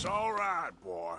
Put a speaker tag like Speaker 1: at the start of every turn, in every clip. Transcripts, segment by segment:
Speaker 1: It's all right, boy.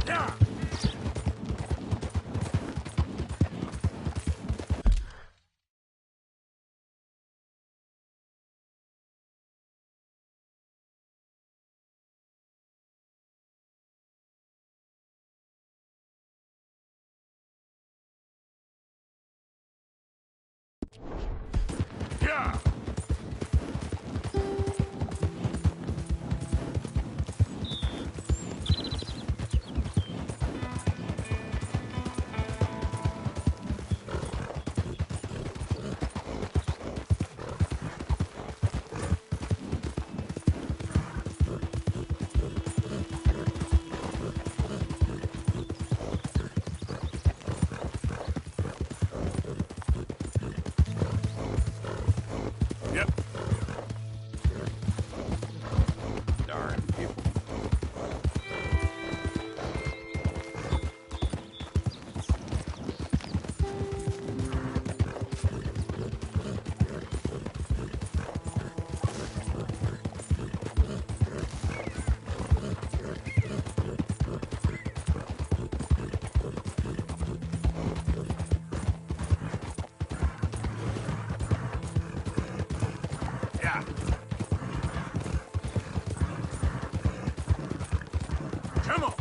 Speaker 1: Yeah. Yeah. Yep. Darn people. Yeah. Come on.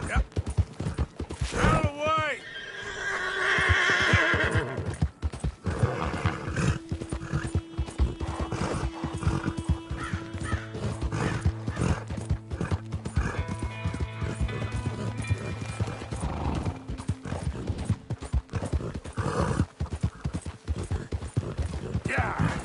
Speaker 1: Yep. Out of the way. Yeah.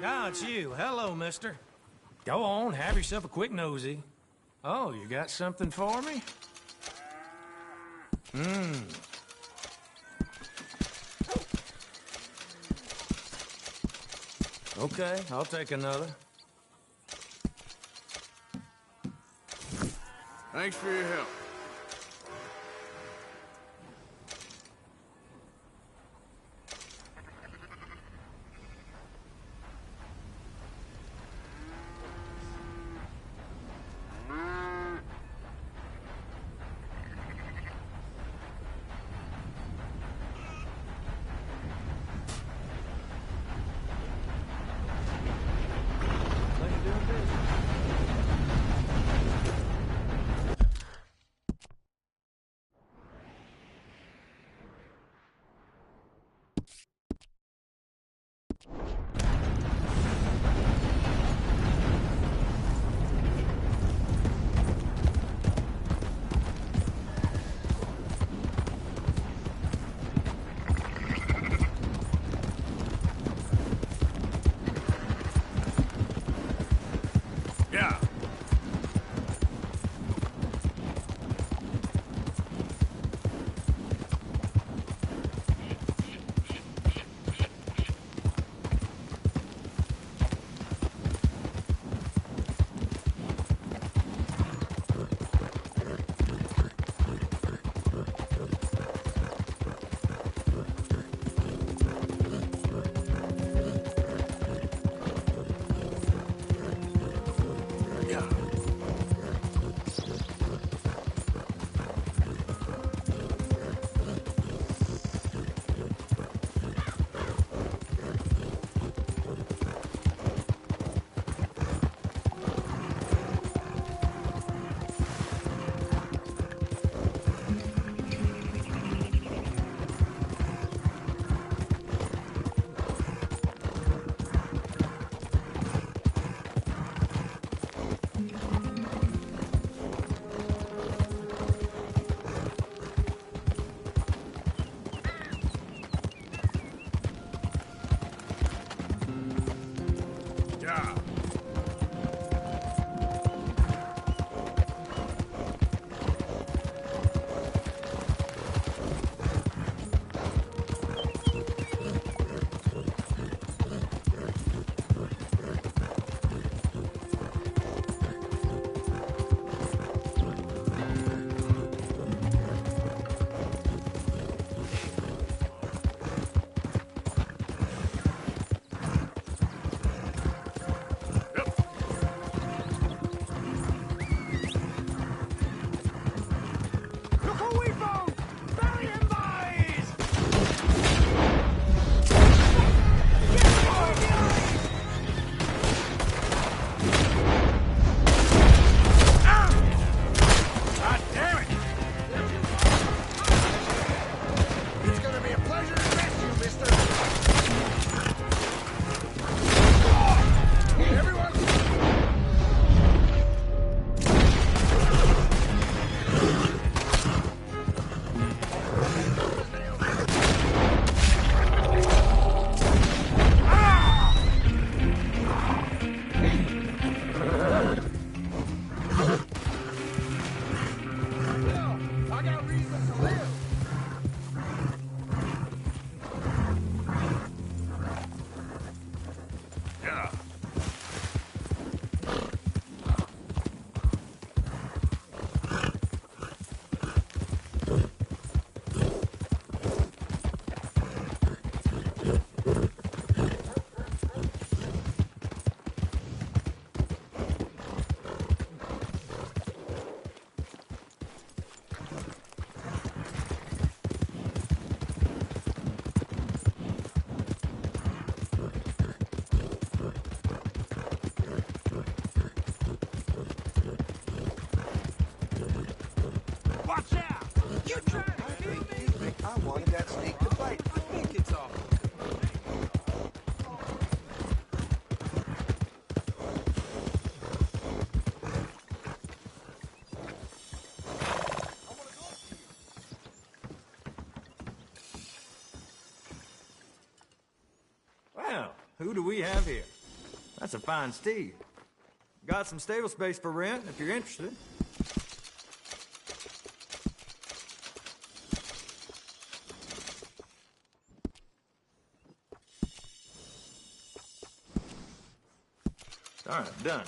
Speaker 2: Ah, it's you. Hello, mister. Go on, have yourself a quick nosy. Oh, you got something for me? Okay, I'll take another.
Speaker 1: Thanks for your help.
Speaker 2: How you doing business?
Speaker 1: Yeah. Yeah. Yeah. Yep.
Speaker 3: Look who we found! Bury him, boys!
Speaker 1: God damn it!
Speaker 3: It's gonna be a pleasure to rescue you, mister! Everyone! I got reason to live!
Speaker 1: Yeah.
Speaker 3: Watch out! You trying to beat me?
Speaker 4: I wanted that snake to bite.
Speaker 3: I think it's off.
Speaker 2: Well, who do we have here?
Speaker 5: That's a fine steed. Got some stable space for rent if you're interested. All right, done.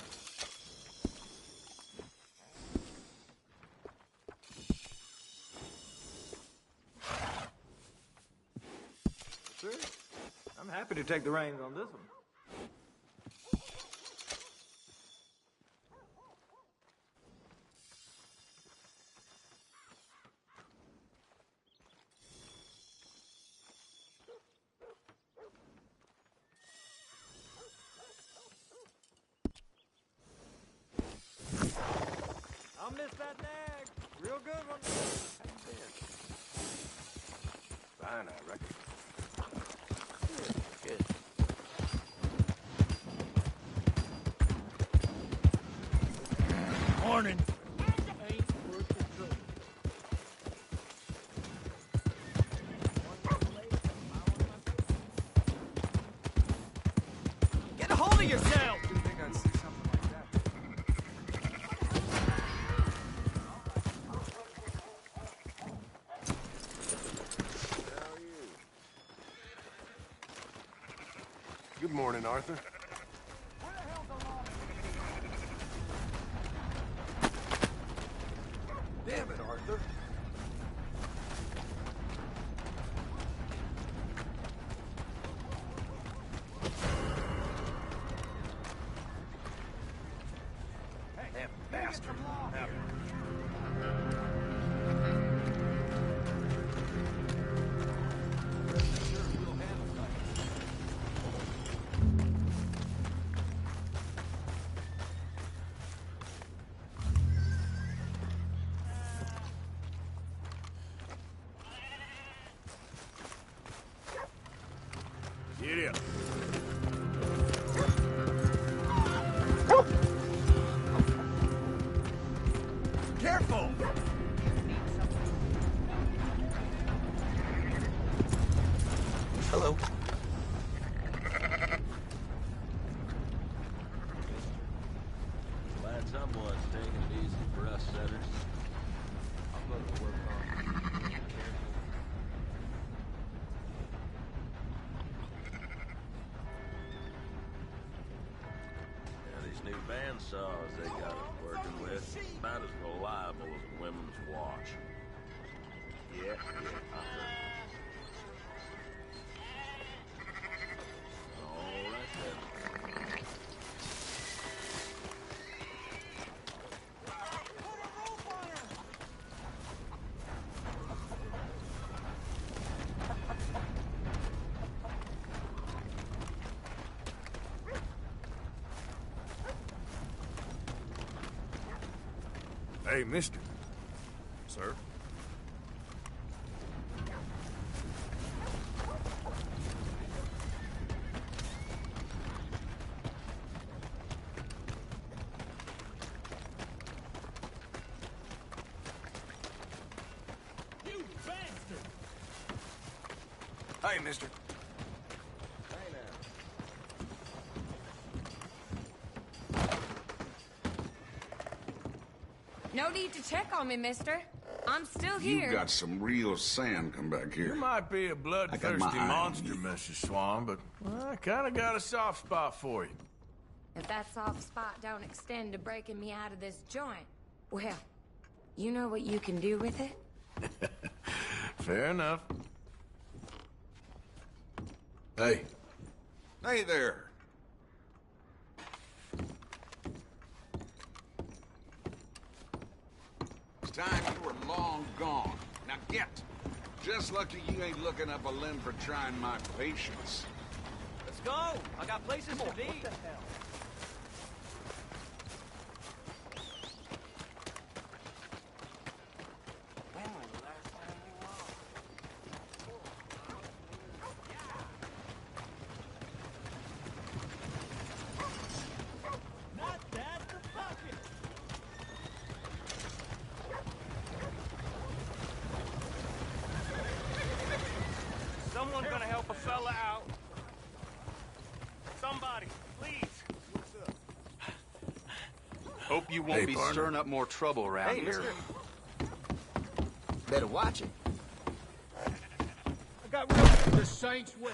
Speaker 5: Sure. I'm happy to take the reins on this one. I'll miss that nag. Real good one.
Speaker 4: How you been? Fine, I reckon. Good.
Speaker 3: Morning.
Speaker 5: Get a hold of yourself!
Speaker 4: Didn't think I'd see something like that. How are you? Good morning, Arthur. Damn it, Arthur. Damn bastard.
Speaker 1: Get up.
Speaker 3: Careful!
Speaker 4: Hello.
Speaker 6: Glad someone's taking it easy for us setters.
Speaker 5: I'll go to work on being careful.
Speaker 6: Yeah, these new bandsaws they got us working with, about as reliable as a women's watch. Yeah, I heard. All right then.
Speaker 1: Hey, mister. Sir?
Speaker 3: You bastard!
Speaker 1: Hey, mister.
Speaker 6: Hey now.
Speaker 7: No need to check on me, mister. I'm still
Speaker 8: You
Speaker 7: here.
Speaker 8: got some real sand come back
Speaker 1: You
Speaker 8: here.
Speaker 1: might be a
Speaker 8: I got
Speaker 1: bloodthirsty
Speaker 8: my eye on
Speaker 1: monster,
Speaker 8: you.
Speaker 1: Mrs. Swan, but I kind of got a soft spot for you.
Speaker 7: If that soft spot don't extend to breaking me out of this joint, well, you know what you can do with it?
Speaker 1: Fair enough.
Speaker 8: Hey. Hey there. It's time you were long gone. Now get. Just lucky you ain't looking up a limb for trying my patience.
Speaker 5: Let's go! I got places to be.
Speaker 3: Not that the bucket!
Speaker 5: Someone's gonna help a fella out. Somebody, please.
Speaker 9: Hope you won't be
Speaker 1: partner.
Speaker 9: stirring up more trouble around here.
Speaker 10: Mister. Better watch it.
Speaker 3: I got real...
Speaker 2: The Saints win.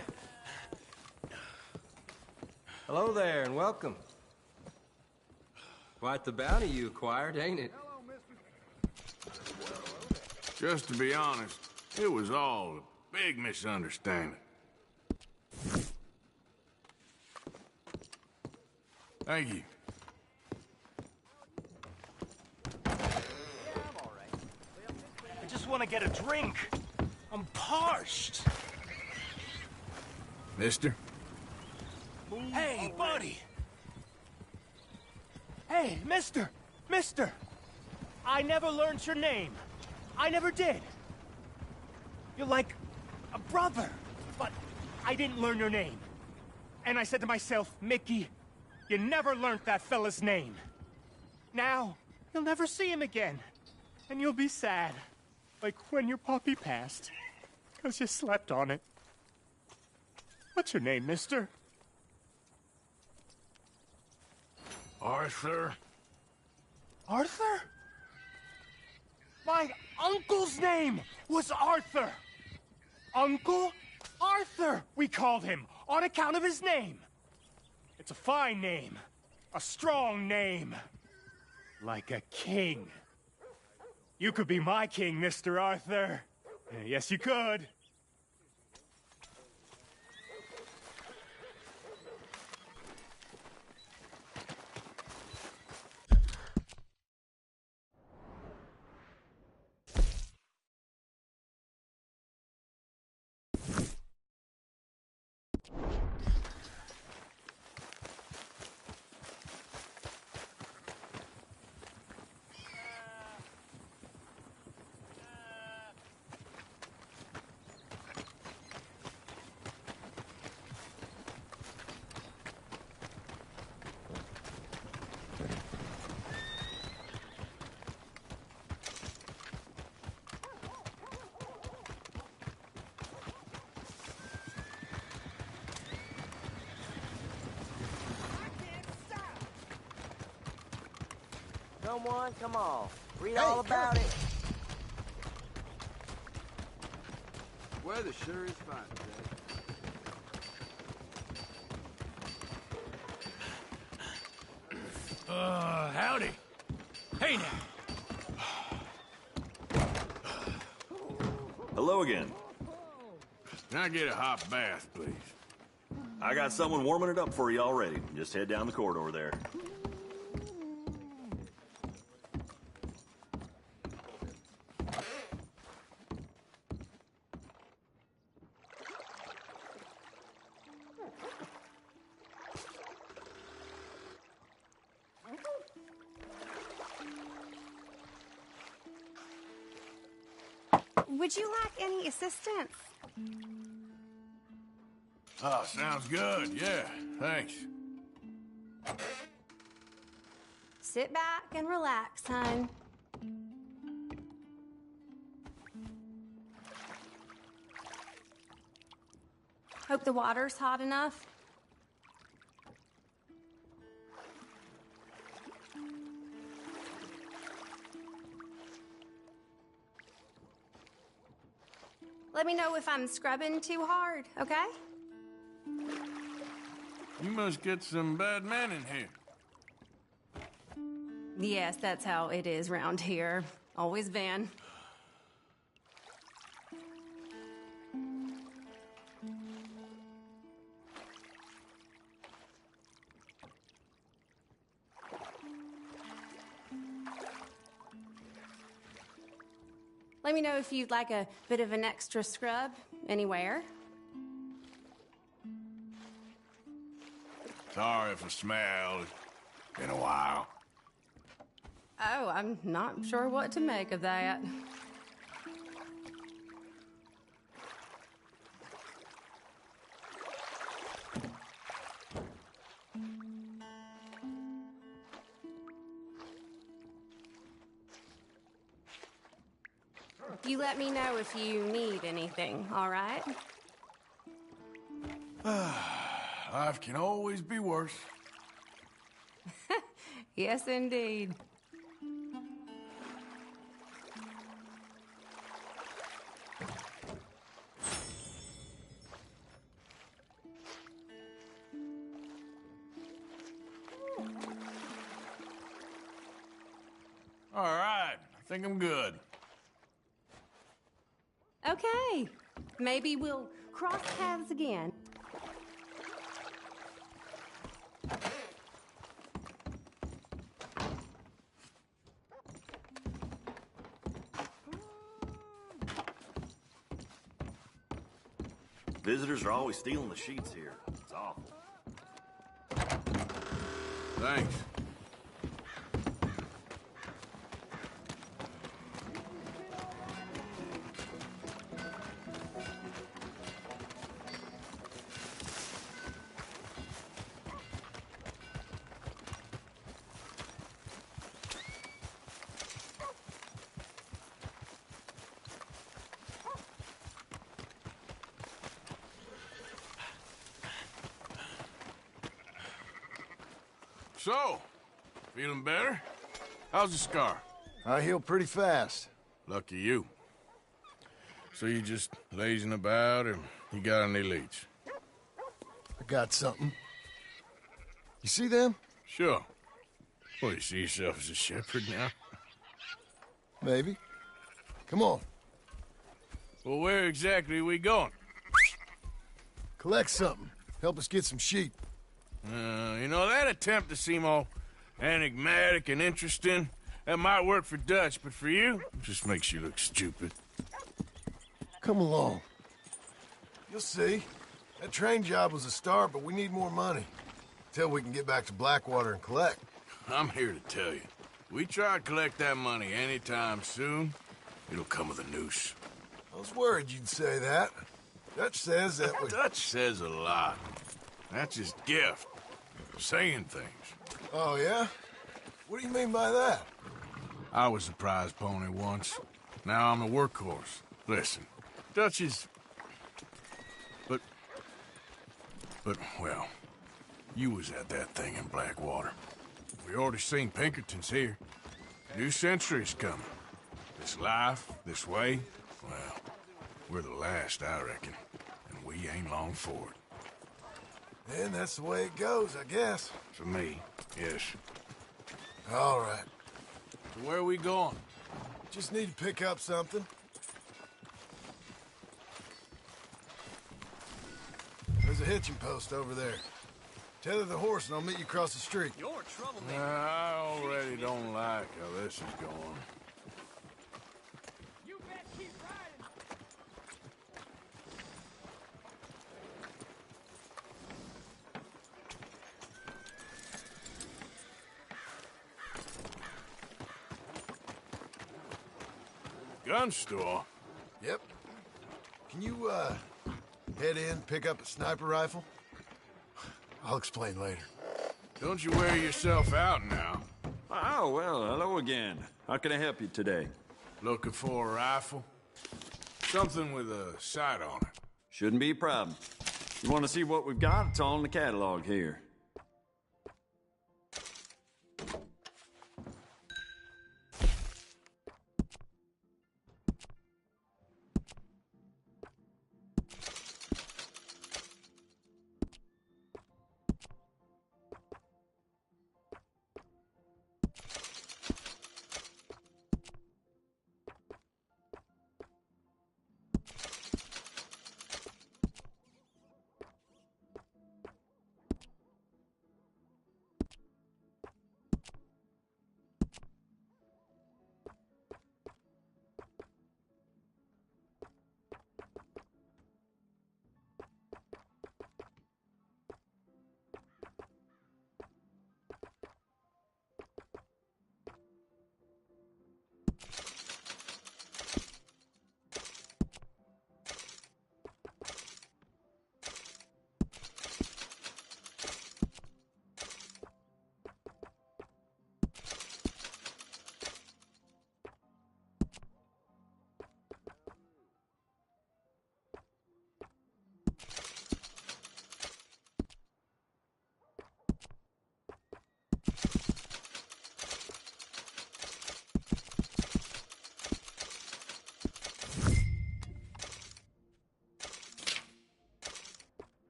Speaker 11: Hello there, and welcome. Quite the bounty you acquired, ain't it?
Speaker 1: Just to be honest, it was all a big misunderstanding. Thank you.
Speaker 3: I just want to get a drink. I'm parched.
Speaker 1: Mister?
Speaker 3: Hey, buddy. Hey, mister. Mister. I never learned your name. I never did. You're like a brother, but I didn't learn your name. And I said to myself, Mickey, you never learned that fella's name. Now, you'll never see him again. And you'll be sad. Like when your puppy passed. 'Cause you slept on it. What's your name, mister?
Speaker 1: Arthur?
Speaker 3: Arthur? My uncle's name was Arthur. Uncle Arthur, we called him, on account of his name. It's a fine name. A strong name. Like a king. You could be my king, Mr. Arthur. Yes, you could.
Speaker 10: Someone, come on. Read all about it.
Speaker 4: Weather sure is fine today.
Speaker 2: Howdy. Hey now.
Speaker 6: Hello again.
Speaker 1: Can I get a hot bath, please?
Speaker 6: I got someone warming it up for you already. Just head down the corridor there.
Speaker 12: Would you like any assistance?
Speaker 1: Oh, sounds good. Yeah, thanks.
Speaker 12: Sit back and relax, hon. Hope the water's hot enough. Let me know if I'm scrubbing too hard, okay?
Speaker 1: You must get some bad men in here.
Speaker 12: Yes, that's how it is round here. Always been. Let me know if you'd like a bit of an extra scrub anywhere.
Speaker 1: Sorry for smell. It's been a while.
Speaker 12: Oh, I'm not sure what to make of that. You let me know if you need anything, all right?
Speaker 1: Life can always be worse.
Speaker 7: Yes, indeed.
Speaker 1: All right, I think I'm good.
Speaker 12: Okay. Maybe we'll cross paths again.
Speaker 13: Visitors are always stealing the sheets here. It's awful.
Speaker 1: Thanks. So, feeling better? How's the scar?
Speaker 14: I heal pretty fast.
Speaker 1: Lucky you. So you just lazing about, or you got any leads?
Speaker 14: I got something. You see them?
Speaker 1: Sure. Well, you see yourself as a shepherd now?
Speaker 14: Maybe. Come on.
Speaker 1: Well, where exactly are we going?
Speaker 14: Collect something. Help us get some sheep.
Speaker 1: You know, that attempt to seem all enigmatic and interesting, that might work for Dutch, but for you, it just makes you look stupid.
Speaker 14: Come along. You'll see. That train job was a start, but we need more money. Till we can get back to Blackwater and collect.
Speaker 1: I'm here to tell you, we try to collect that money anytime soon, it'll come with a noose.
Speaker 14: I was worried you'd say that. Dutch says that we...
Speaker 1: Dutch says a lot. That's his gift. Saying things.
Speaker 14: Oh, yeah? What do you mean by that?
Speaker 1: I was a prize pony once. Now I'm a workhorse. Listen, Dutch is... But, well, you was at that thing in Blackwater. We already seen Pinkertons here. New century's coming. This life, this way, well, we're the last, I reckon. And we ain't long for it.
Speaker 14: Then that's the way it goes, I guess.
Speaker 1: For me, yes.
Speaker 14: All right.
Speaker 1: So where are we going?
Speaker 14: Just need to pick up something. There's a hitching post over there. Tether the horse and I'll meet you across the street.
Speaker 10: You're a troublemaker.
Speaker 1: I already don't like how this is going.
Speaker 3: You bet keep riding.
Speaker 1: Gun store?
Speaker 14: Yep. Can you, head in, pick up a sniper rifle? I'll explain later.
Speaker 1: Don't you wear yourself out now.
Speaker 15: Oh, well, hello again. How can I help you today?
Speaker 1: Looking for a rifle? Something with a sight on it.
Speaker 15: Shouldn't be a problem. You want to see what we've got? It's all in the catalog here.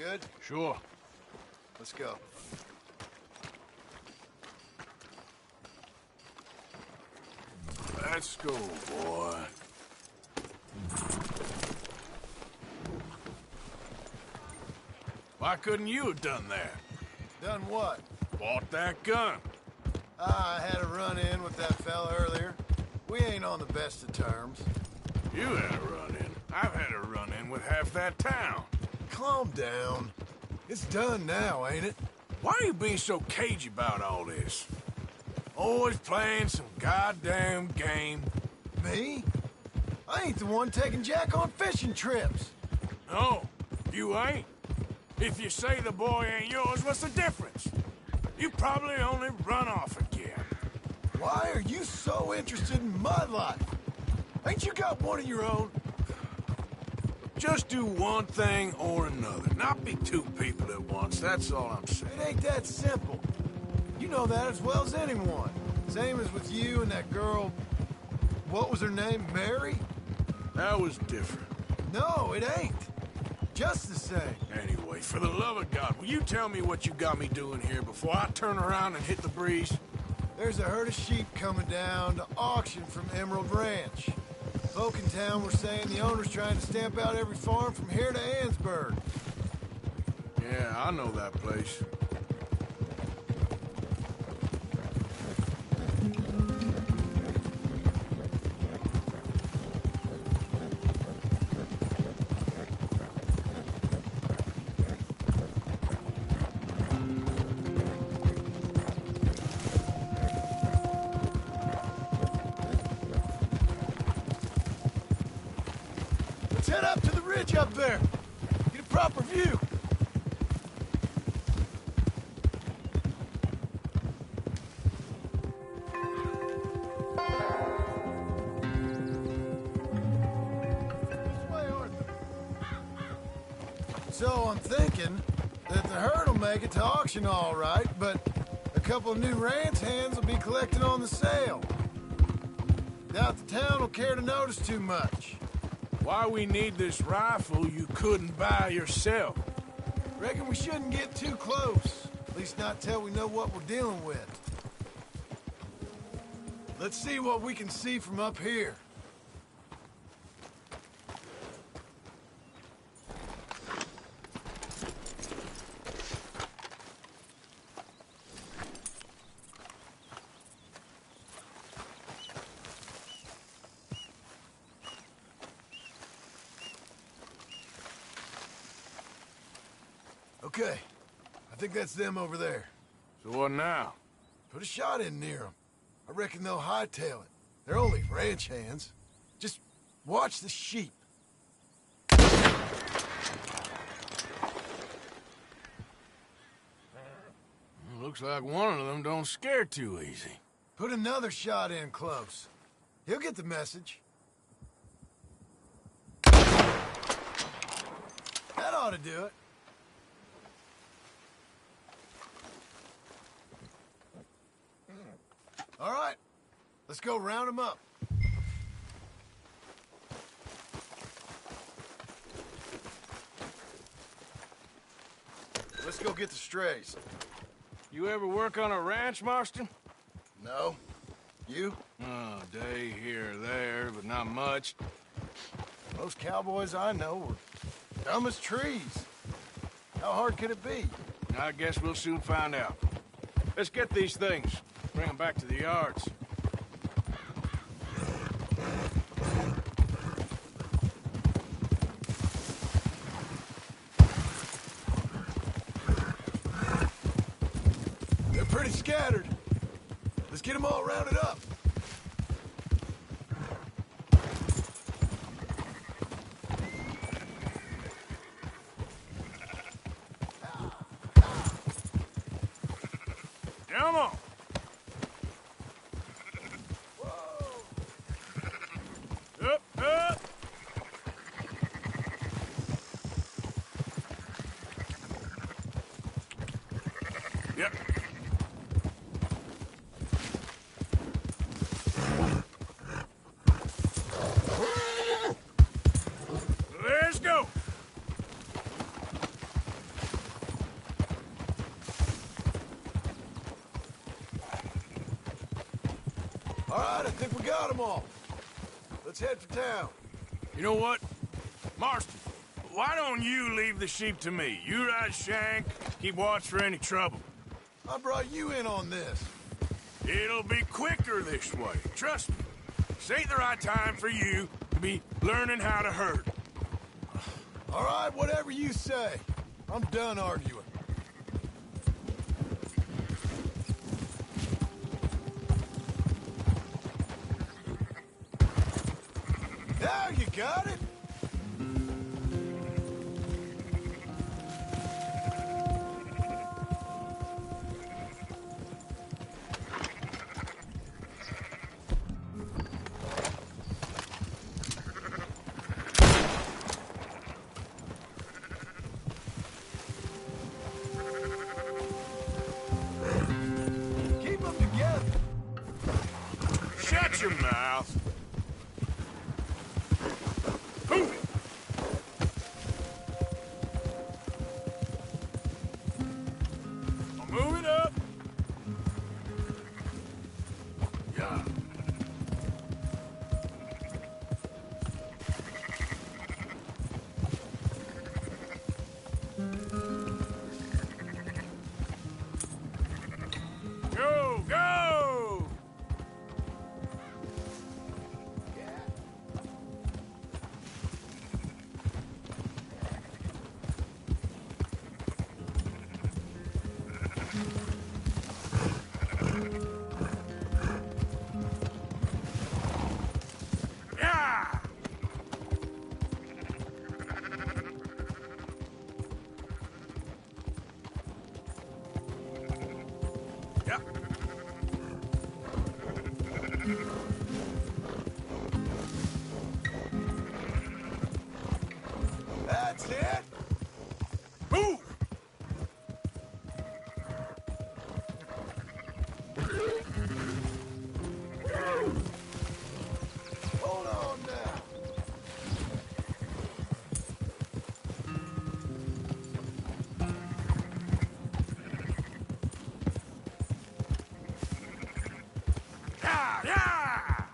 Speaker 14: good?
Speaker 1: Sure.
Speaker 14: Let's go.
Speaker 1: Let's go, boy. Why couldn't you have done that?
Speaker 14: Done what?
Speaker 1: Bought that gun.
Speaker 14: I had a run-in with that fella earlier. We ain't on the best of terms.
Speaker 1: You had a run-in. I've had a run-in with half that town.
Speaker 14: Calm down. It's done now, ain't it?
Speaker 1: Why are you being so cagey about all this? Always playing some goddamn game.
Speaker 14: Me? I ain't the one taking Jack on fishing trips.
Speaker 1: No, you ain't. If you say the boy ain't yours, what's the difference? You probably only run off again.
Speaker 14: Why are you so interested in my life? Ain't you got one of your own?
Speaker 1: Just do one thing or another. Not be two people at once, that's all I'm saying.
Speaker 14: It ain't that simple. You know that as well as anyone. Same as with you and that girl... What was her name? Mary?
Speaker 1: That was different.
Speaker 14: No, it ain't. Just the same.
Speaker 1: Anyway, for the love of God, will you tell me what you got me doing here before I turn around and hit the breeze?
Speaker 14: There's a herd of sheep coming down to auction from Emerald Ranch. Folk in town were saying the owner's trying to stamp out every farm from here to Ansburg.
Speaker 1: Yeah, I know that place.
Speaker 14: Let's head up to the ridge up there. Get a proper view. So I'm thinking that the herd will make it to auction all right, but a couple of new ranch hands will be collecting on the sale. Doubt the town will care to notice too much.
Speaker 1: Why we need this rifle you couldn't buy yourself?
Speaker 14: Reckon we shouldn't get too close. At least not till we know what we're dealing with. Let's see what we can see from up here. Okay, I think that's them over there.
Speaker 1: So what now?
Speaker 14: Put a shot in near them. I reckon they'll hightail it. They're only ranch hands. Just watch the sheep.
Speaker 1: Looks like one of them don't scare too easy.
Speaker 14: Put another shot in close. He'll get the message. That ought to do it. All right, let's go round them up. Let's go get the strays.
Speaker 1: You ever work on a ranch, Marston?
Speaker 14: No. You?
Speaker 1: Oh, day here or there, but not much.
Speaker 14: Most cowboys I know are dumb as trees. How hard could it be?
Speaker 1: I guess we'll soon find out. Let's get these things. Bring them back to the yards.
Speaker 14: They're pretty scattered. Let's get them all rounded up.
Speaker 1: Come on. Up, up. Yep. Let's go.
Speaker 14: right, I think we got them all. Let's head for town.
Speaker 1: You know what? Marston, why don't you leave the sheep to me? You ride Shank, keep watch for any trouble.
Speaker 14: I brought you in on this.
Speaker 1: It'll be quicker this way, trust me. This ain't the right time for you to be learning how to herd.
Speaker 14: All right, whatever you say. I'm done arguing. Now you got it? Keep them together.
Speaker 1: Shut your mouth. Move it. I'll move it up. Yeah. Go, go! Yeah! Yeah.
Speaker 14: That's it.
Speaker 1: Move!
Speaker 14: Hold on now.
Speaker 1: Yeah, yeah!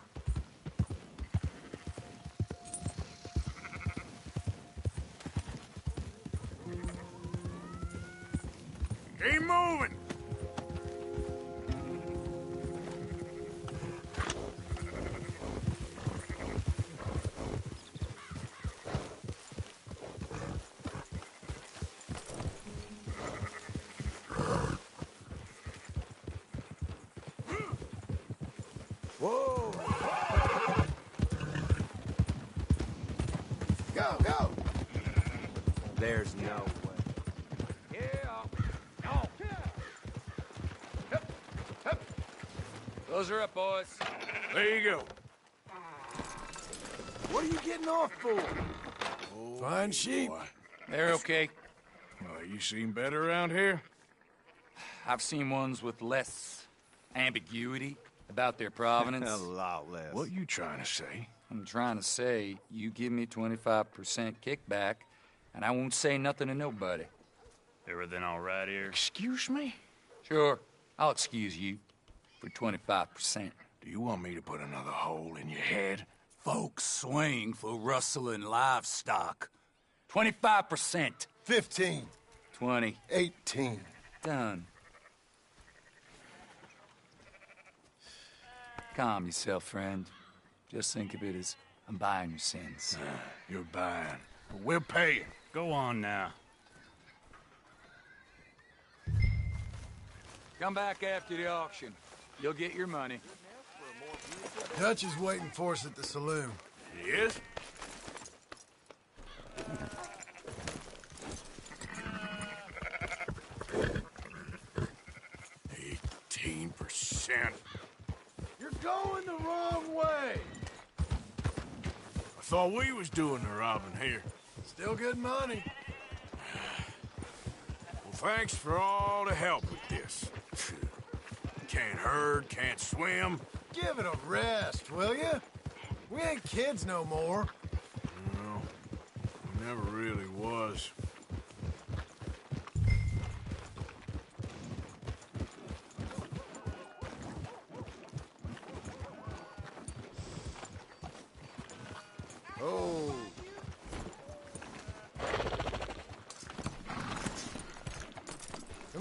Speaker 1: Keep moving!
Speaker 14: Whoa. Go, go.
Speaker 11: There's no way.
Speaker 5: Those are up, boys.
Speaker 1: There you go.
Speaker 14: What are you getting off for? Fine sheep.
Speaker 1: Boy.
Speaker 5: They're okay.
Speaker 1: Well, you seen better around here?
Speaker 5: I've seen ones with less ambiguity about their provenance.
Speaker 15: A lot less.
Speaker 1: What you trying to say?
Speaker 5: I'm trying to say, you give me 25% kickback, and I won't say nothing to nobody.
Speaker 9: Everything all right here?
Speaker 1: Excuse me?
Speaker 5: Sure, I'll excuse you for 25%.
Speaker 1: Do you want me to put another hole in your head?
Speaker 5: Folks swing for rustling livestock. 25%.
Speaker 14: 15.
Speaker 5: 20.
Speaker 14: 18.
Speaker 5: Done. Calm yourself, friend. Just think of it as I'm buying your sins.
Speaker 1: You're buying. But we're paying.
Speaker 9: Go on now.
Speaker 5: Come back after the auction. You'll get your money.
Speaker 14: Dutch is waiting for us at the saloon.
Speaker 1: He is? 18%.
Speaker 14: You're going the wrong way.
Speaker 1: I thought we was doing the robbing here.
Speaker 14: Still good money.
Speaker 1: Well, thanks for all the help with this. Can't herd, can't swim.
Speaker 14: Give it a rest, will you? We ain't kids no more.
Speaker 1: No, never really was.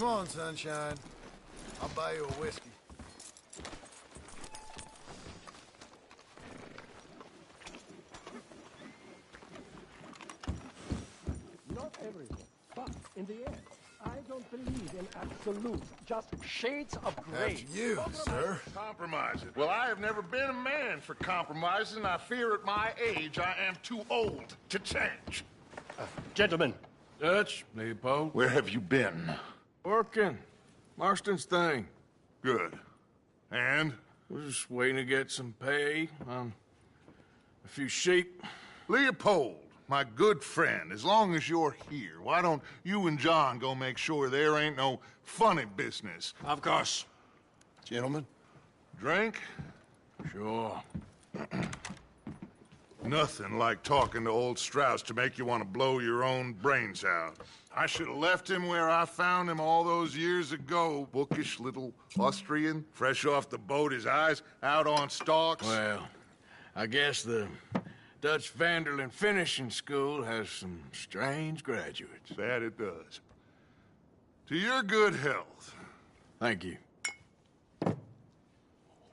Speaker 14: Come on, sunshine. I'll buy you a whiskey.
Speaker 16: Not everything, but in the end, I don't believe in absolute, just shades of gray.
Speaker 14: After you, sir.
Speaker 17: Compromising. Well, I have never been a man for compromising. I fear at my age I am too old to change.
Speaker 16: Gentlemen.
Speaker 1: Dutch, Leopold.
Speaker 17: Where have you been?
Speaker 1: Working. Marston's thing.
Speaker 17: Good. And?
Speaker 1: We're just waiting to get some pay on a few sheep.
Speaker 17: Leopold, my good friend, as long as you're here, why don't you and John go make sure there ain't no funny business?
Speaker 1: Of course.
Speaker 17: Gentlemen, drink?
Speaker 1: Sure.
Speaker 17: Nothing like talking to old Strauss to make you want to blow your own brains out. I should have left him where I found him all those years ago. Bookish little Austrian, fresh off the boat, his eyes out on stalks.
Speaker 1: Well, I guess the Dutch Vanderlyn Finishing School has some strange graduates.
Speaker 17: That it does. To your good health.
Speaker 1: Thank you.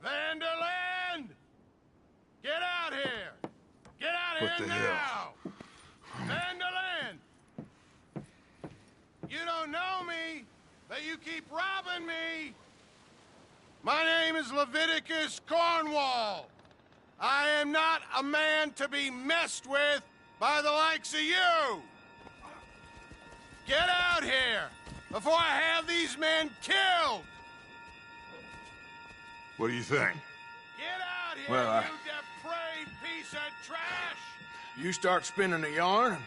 Speaker 14: Vanderland! Get out here! Get out
Speaker 17: What
Speaker 14: here
Speaker 17: the
Speaker 14: now!
Speaker 17: hell?
Speaker 14: Vanderland! You don't know me, but you keep robbing me! My name is Leviticus Cornwall. I am not a man to be messed with by the likes of you! Get out here before I have these men killed!
Speaker 17: What do you think?
Speaker 14: Get out here,
Speaker 1: Well,
Speaker 14: you depraved piece of trash!
Speaker 1: You start spinning the yarn, and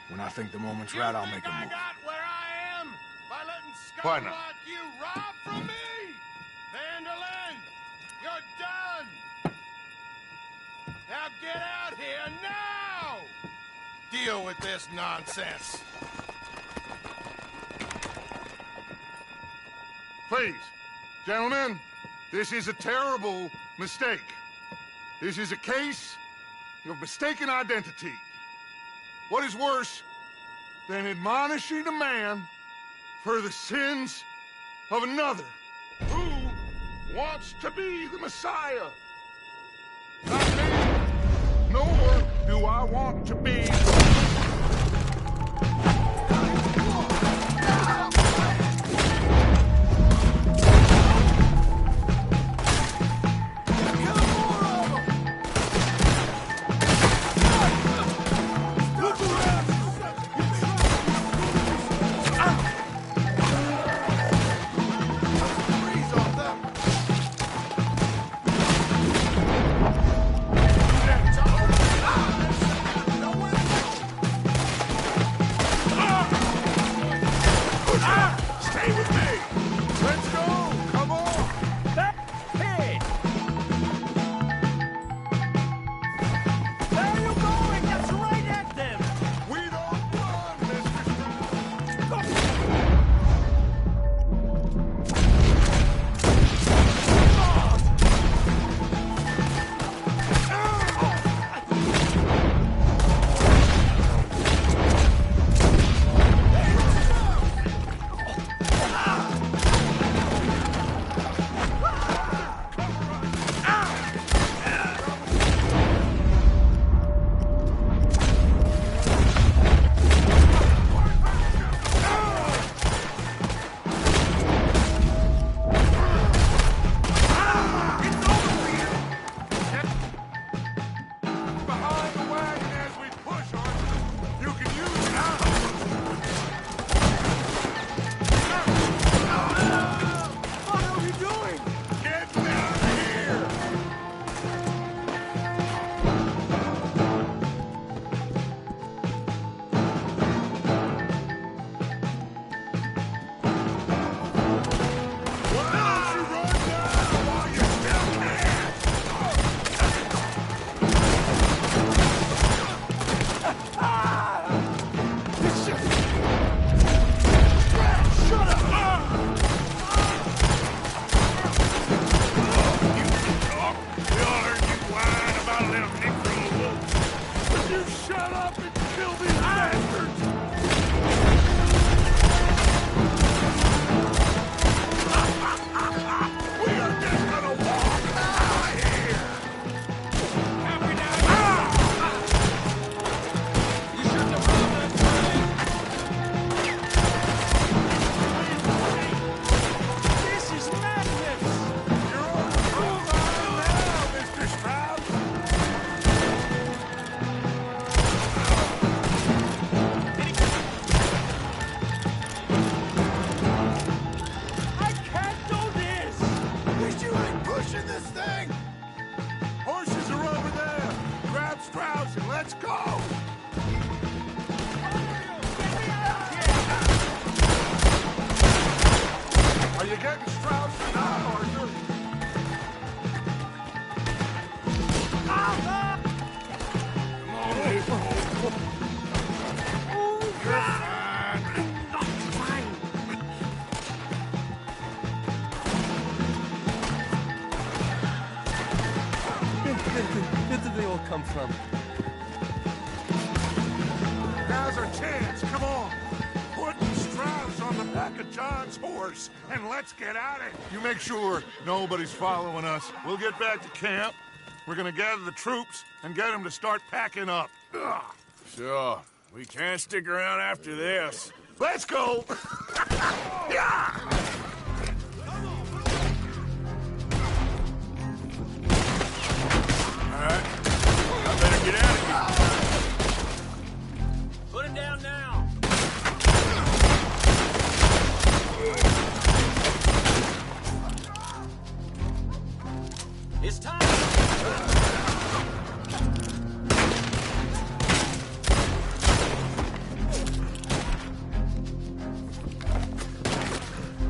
Speaker 1: when I think the moment's right, I'll make a
Speaker 14: I
Speaker 1: move.
Speaker 14: got where I am by letting
Speaker 17: Why
Speaker 14: scum
Speaker 17: not?
Speaker 14: like you rob from me! Vanderlyn, you're done! Now get out here now! Deal with this nonsense.
Speaker 17: Please, gentlemen, this is a terrible mistake. This is a case of mistaken identity. What is worse than admonishing a man for the sins of another who wants to be the Messiah? Not me, nor do I want to be... Let's go! Are you getting Strauss or not, Arthur? Come on, April. You're fine.
Speaker 11: Where did they all come from?
Speaker 17: Now's our chance. Come on. Put Strauss on the back of John's horse, and let's get at it. You make sure nobody's following us. We'll get back to camp. We're gonna gather the troops and get them to start packing up. Ugh.
Speaker 1: Sure. We can't stick around after this.
Speaker 17: Let's go! Yeah!
Speaker 1: All right. I better get out of here.
Speaker 10: Put him down now. It's time.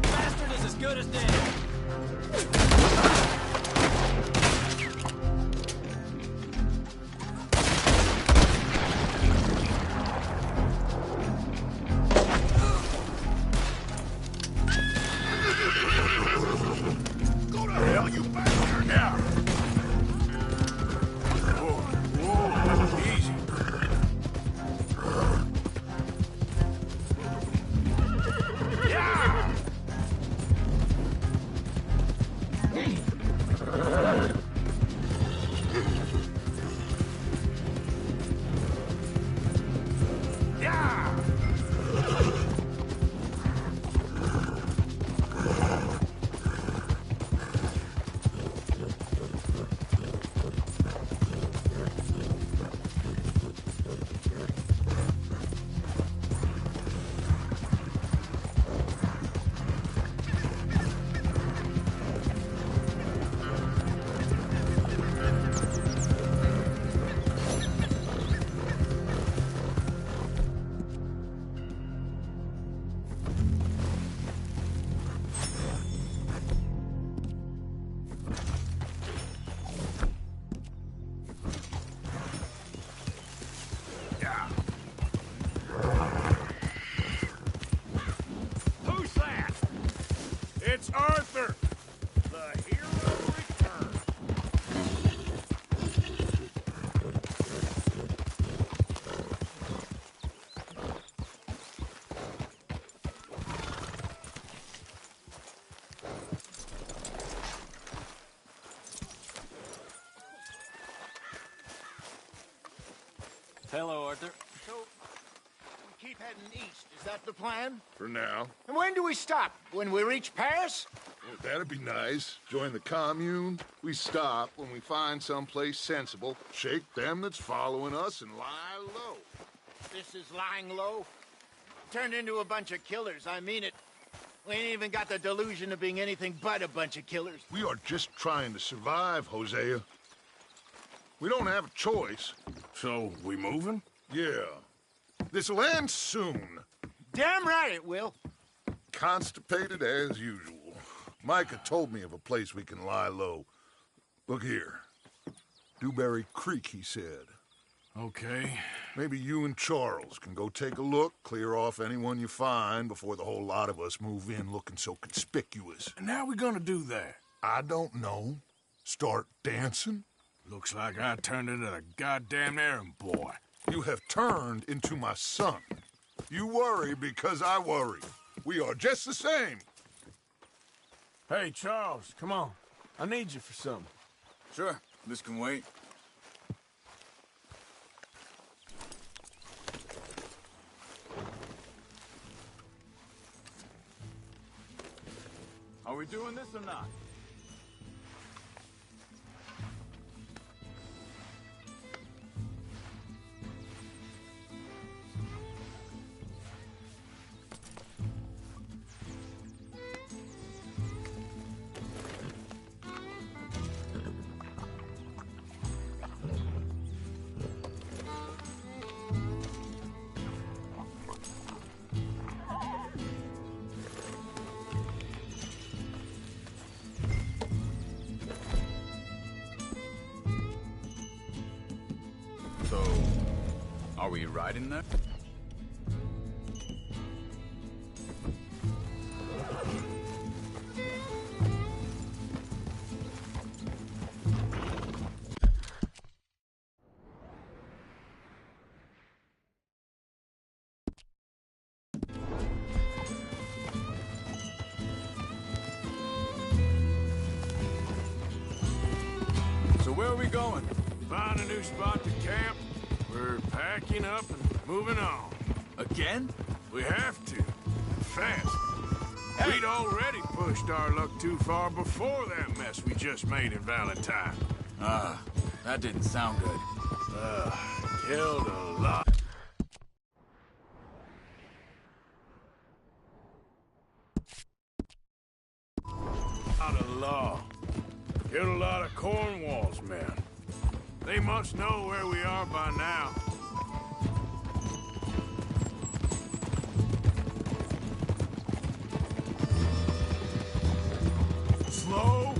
Speaker 10: Bastard is as good as dead.
Speaker 1: Go to hell, you bastard! Now! Whoa, easy. Yeah! Yeah! Who's that? It's Arthur! The hero returns!
Speaker 10: Hello, Arthur.
Speaker 3: So, we keep heading east. Is that the plan?
Speaker 17: For now.
Speaker 3: And when do we stop? When we reach Paris?
Speaker 17: Well, that'd be nice. Join the commune. We stop when we find someplace sensible, shake them that's following us, and lie low.
Speaker 3: This is lying low. Turned into a bunch of killers. I mean it. We ain't even got the delusion of being anything but a bunch of killers.
Speaker 17: We are just trying to survive, Hosea. We don't have a choice.
Speaker 1: So, we moving?
Speaker 17: Yeah. This'll end soon.
Speaker 3: Damn right it will.
Speaker 17: Constipated as usual. Micah told me of a place we can lie low. Look here. Dewberry Creek, he said.
Speaker 1: Okay.
Speaker 17: Maybe you and Charles can go take a look, clear off anyone you find before the whole lot of us move in looking so conspicuous.
Speaker 1: And how we gonna do that?
Speaker 17: I don't know. Start dancing?
Speaker 1: Looks like I turned into the goddamn errand boy.
Speaker 17: You have turned into my son. You worry because I worry. We are just the same.
Speaker 1: Hey, Charles, come on. I need you for something.
Speaker 18: Sure, this can wait.
Speaker 6: Are we doing this or not?
Speaker 18: Are we riding there? So where are we going?
Speaker 1: Find a new spot to camp. We're packing up and moving on.
Speaker 18: Again?
Speaker 1: We have to. Fast. We'd already pushed our luck too far before that mess we just made in Valentine.
Speaker 18: That didn't sound good.
Speaker 1: Killed a lot. Out of law. Killed a lot of Cornwall's men. They must know where we are by now. Slow.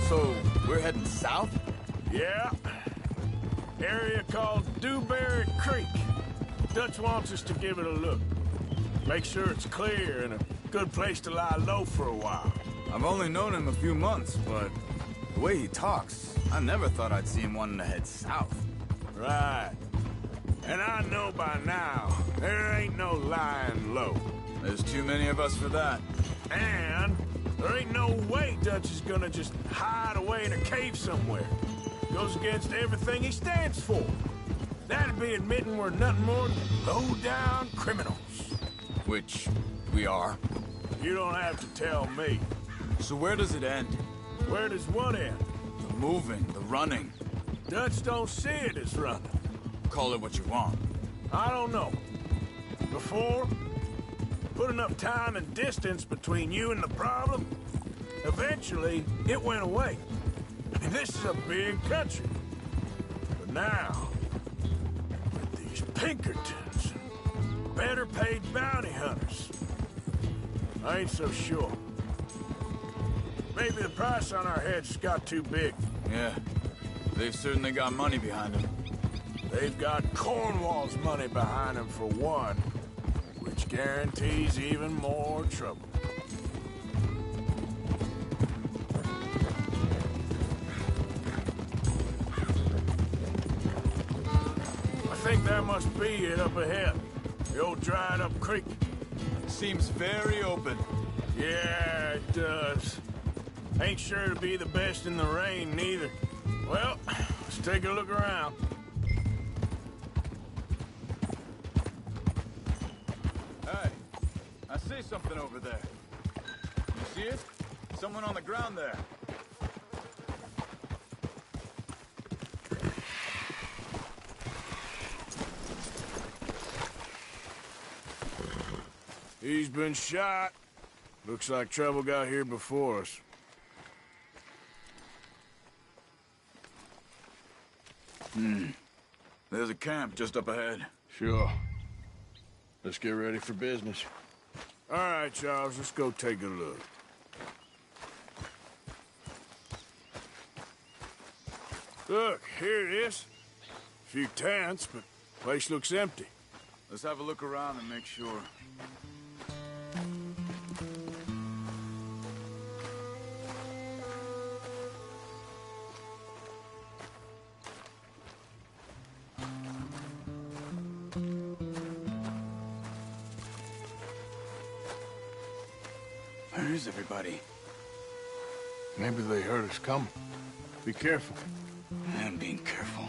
Speaker 18: So, we're heading south?
Speaker 1: Yeah. Area called Dewberry Creek. Dutch wants us to give it a look. Make sure it's clear and a good place to lie low for a while.
Speaker 18: I've only known him a few months, but the way he talks, I never thought I'd see him wanting to head south.
Speaker 1: Right. And I know by now, there ain't no lying low.
Speaker 18: There's too many of us for that.
Speaker 1: And there ain't no way Dutch is gonna just hide away in a cave somewhere. Goes against everything he stands for. That'd be admitting we're nothing more than low-down criminals.
Speaker 18: Which we are.
Speaker 1: You don't have to tell me.
Speaker 18: So where does it end?
Speaker 1: Where does what end?
Speaker 18: The moving, the running.
Speaker 1: Dutch don't see it as running.
Speaker 18: Call it what you want.
Speaker 1: I don't know. Before, put enough time and distance between you and the problem, eventually it went away. I mean, this is a big country. But now, with these Pinkertons and better paid bounty hunters, I ain't so sure. Maybe the price on our heads got too big.
Speaker 18: Yeah, they've certainly got money behind them.
Speaker 1: They've got Cornwall's money behind them for one, which guarantees even more trouble. I think that must be it up ahead. The old dried-up creek.
Speaker 18: Seems very open.
Speaker 1: Yeah, it does. Ain't sure to be the best in the rain, neither. Well, let's take a look around.
Speaker 18: Hey, I see something over there. You see it? Someone on the ground there.
Speaker 1: He's been shot. Looks like trouble got here before us.
Speaker 18: There's a camp just up ahead.
Speaker 1: Sure. Let's get ready for business. All right, Charles, let's go take a look. Look, here it is. A few tents, but place looks empty.
Speaker 18: Let's have a look around and make sure. Where is everybody?
Speaker 1: Maybe they heard us coming. Be careful.
Speaker 18: I'm being careful.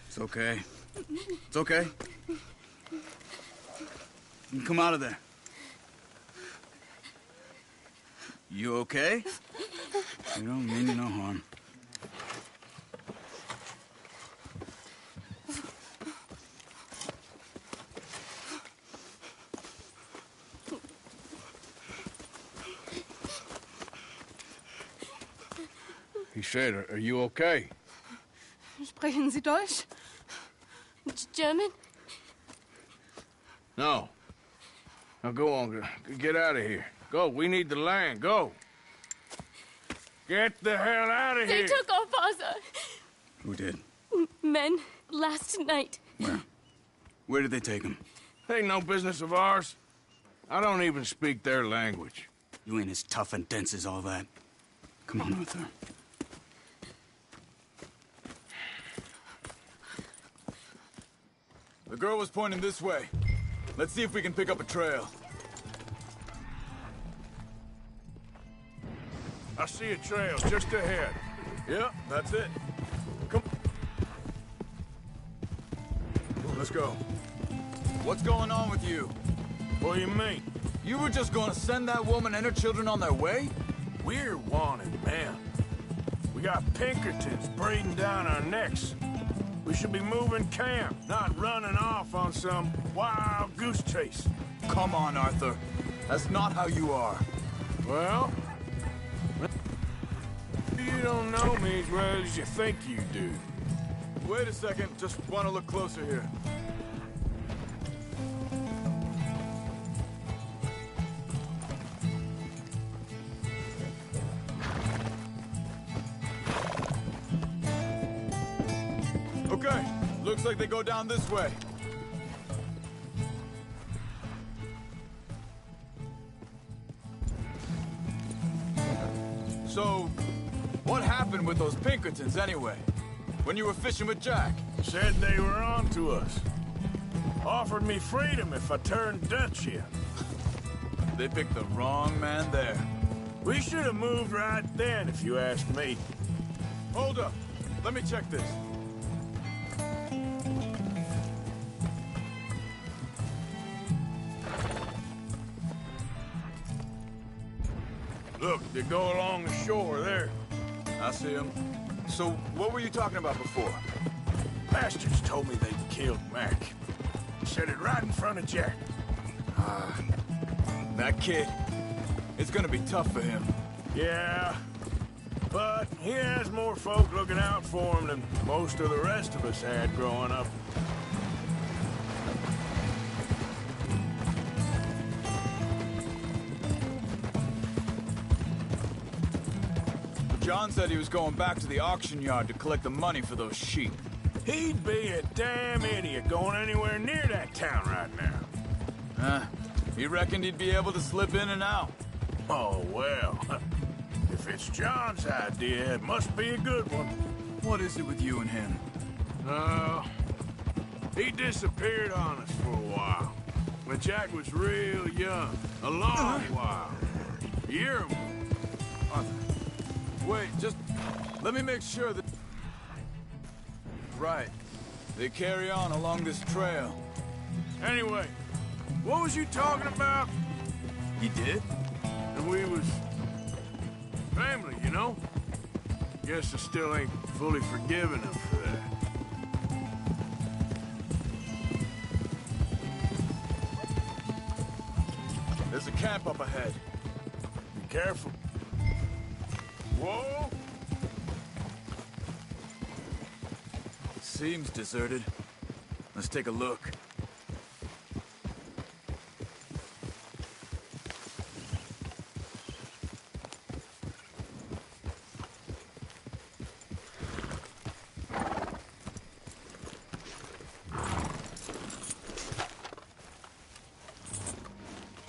Speaker 18: It's okay. It's okay. You can come out of there. You okay? You don't mean you no harm.
Speaker 1: He said, are you okay?
Speaker 19: Sprechen Sie Deutsch? German?
Speaker 1: No. Now go on, get out of here. Go, we need the land, go. Get the hell out of here.
Speaker 19: They took our father.
Speaker 18: Who did?
Speaker 19: Men, last night.
Speaker 18: Where? Where did they take him?
Speaker 1: Ain't no business of ours. I don't even speak their language.
Speaker 18: You ain't as tough and dense as all that. Come on, Arthur. The girl was pointing this way. Let's see if we can pick up a trail.
Speaker 1: I see a trail just ahead.
Speaker 18: Yeah, that's it. Come. Let's go. What's going on with you?
Speaker 1: What do you mean?
Speaker 18: You were just gonna send that woman and her children on their way?
Speaker 1: We're wanted men. We got Pinkertons breathing down our necks. We should be moving camp, not running off on some wild goose chase.
Speaker 18: Come on, Arthur. That's not how you are.
Speaker 1: Well, you don't know me as well as you think you do.
Speaker 18: Wait a second. Just want to look closer here. Okay, looks like they go down this way. So, what happened with those Pinkertons anyway? When you were fishing with Jack?
Speaker 1: Said they were on to us. Offered me freedom if I turned Dutch in.
Speaker 18: They picked the wrong man there.
Speaker 1: We should have moved right then, if you ask me.
Speaker 18: Hold up. Let me check this.
Speaker 1: Look, they go along the shore there.
Speaker 18: I see them. So, what were you talking about before?
Speaker 1: Bastards told me they'd killed Mac. Said it right in front of Jack.
Speaker 18: That kid. It's gonna be tough for him.
Speaker 1: Yeah, but he has more folk looking out for him than most of the rest of us had growing up.
Speaker 18: John said he was going back to the auction yard to collect the money for those sheep.
Speaker 1: He'd be a damn idiot going anywhere near that town right now.
Speaker 18: He reckoned he'd be able to slip in and out.
Speaker 1: Oh, well. If it's John's idea, it must be a good one.
Speaker 18: What is it with you and him?
Speaker 1: He disappeared on us for a while. When Jack was real young. A long while. A year or more.
Speaker 18: Arthur. Wait, just let me make sure that... Right. They carry on along this trail.
Speaker 1: Anyway, what was you talking about?
Speaker 18: He did?
Speaker 1: And we was... family, you know? Guess I still ain't fully forgiven him for that.
Speaker 18: There's a camp up ahead.
Speaker 1: Be careful. Whoa!
Speaker 18: Seems deserted. Let's take a look.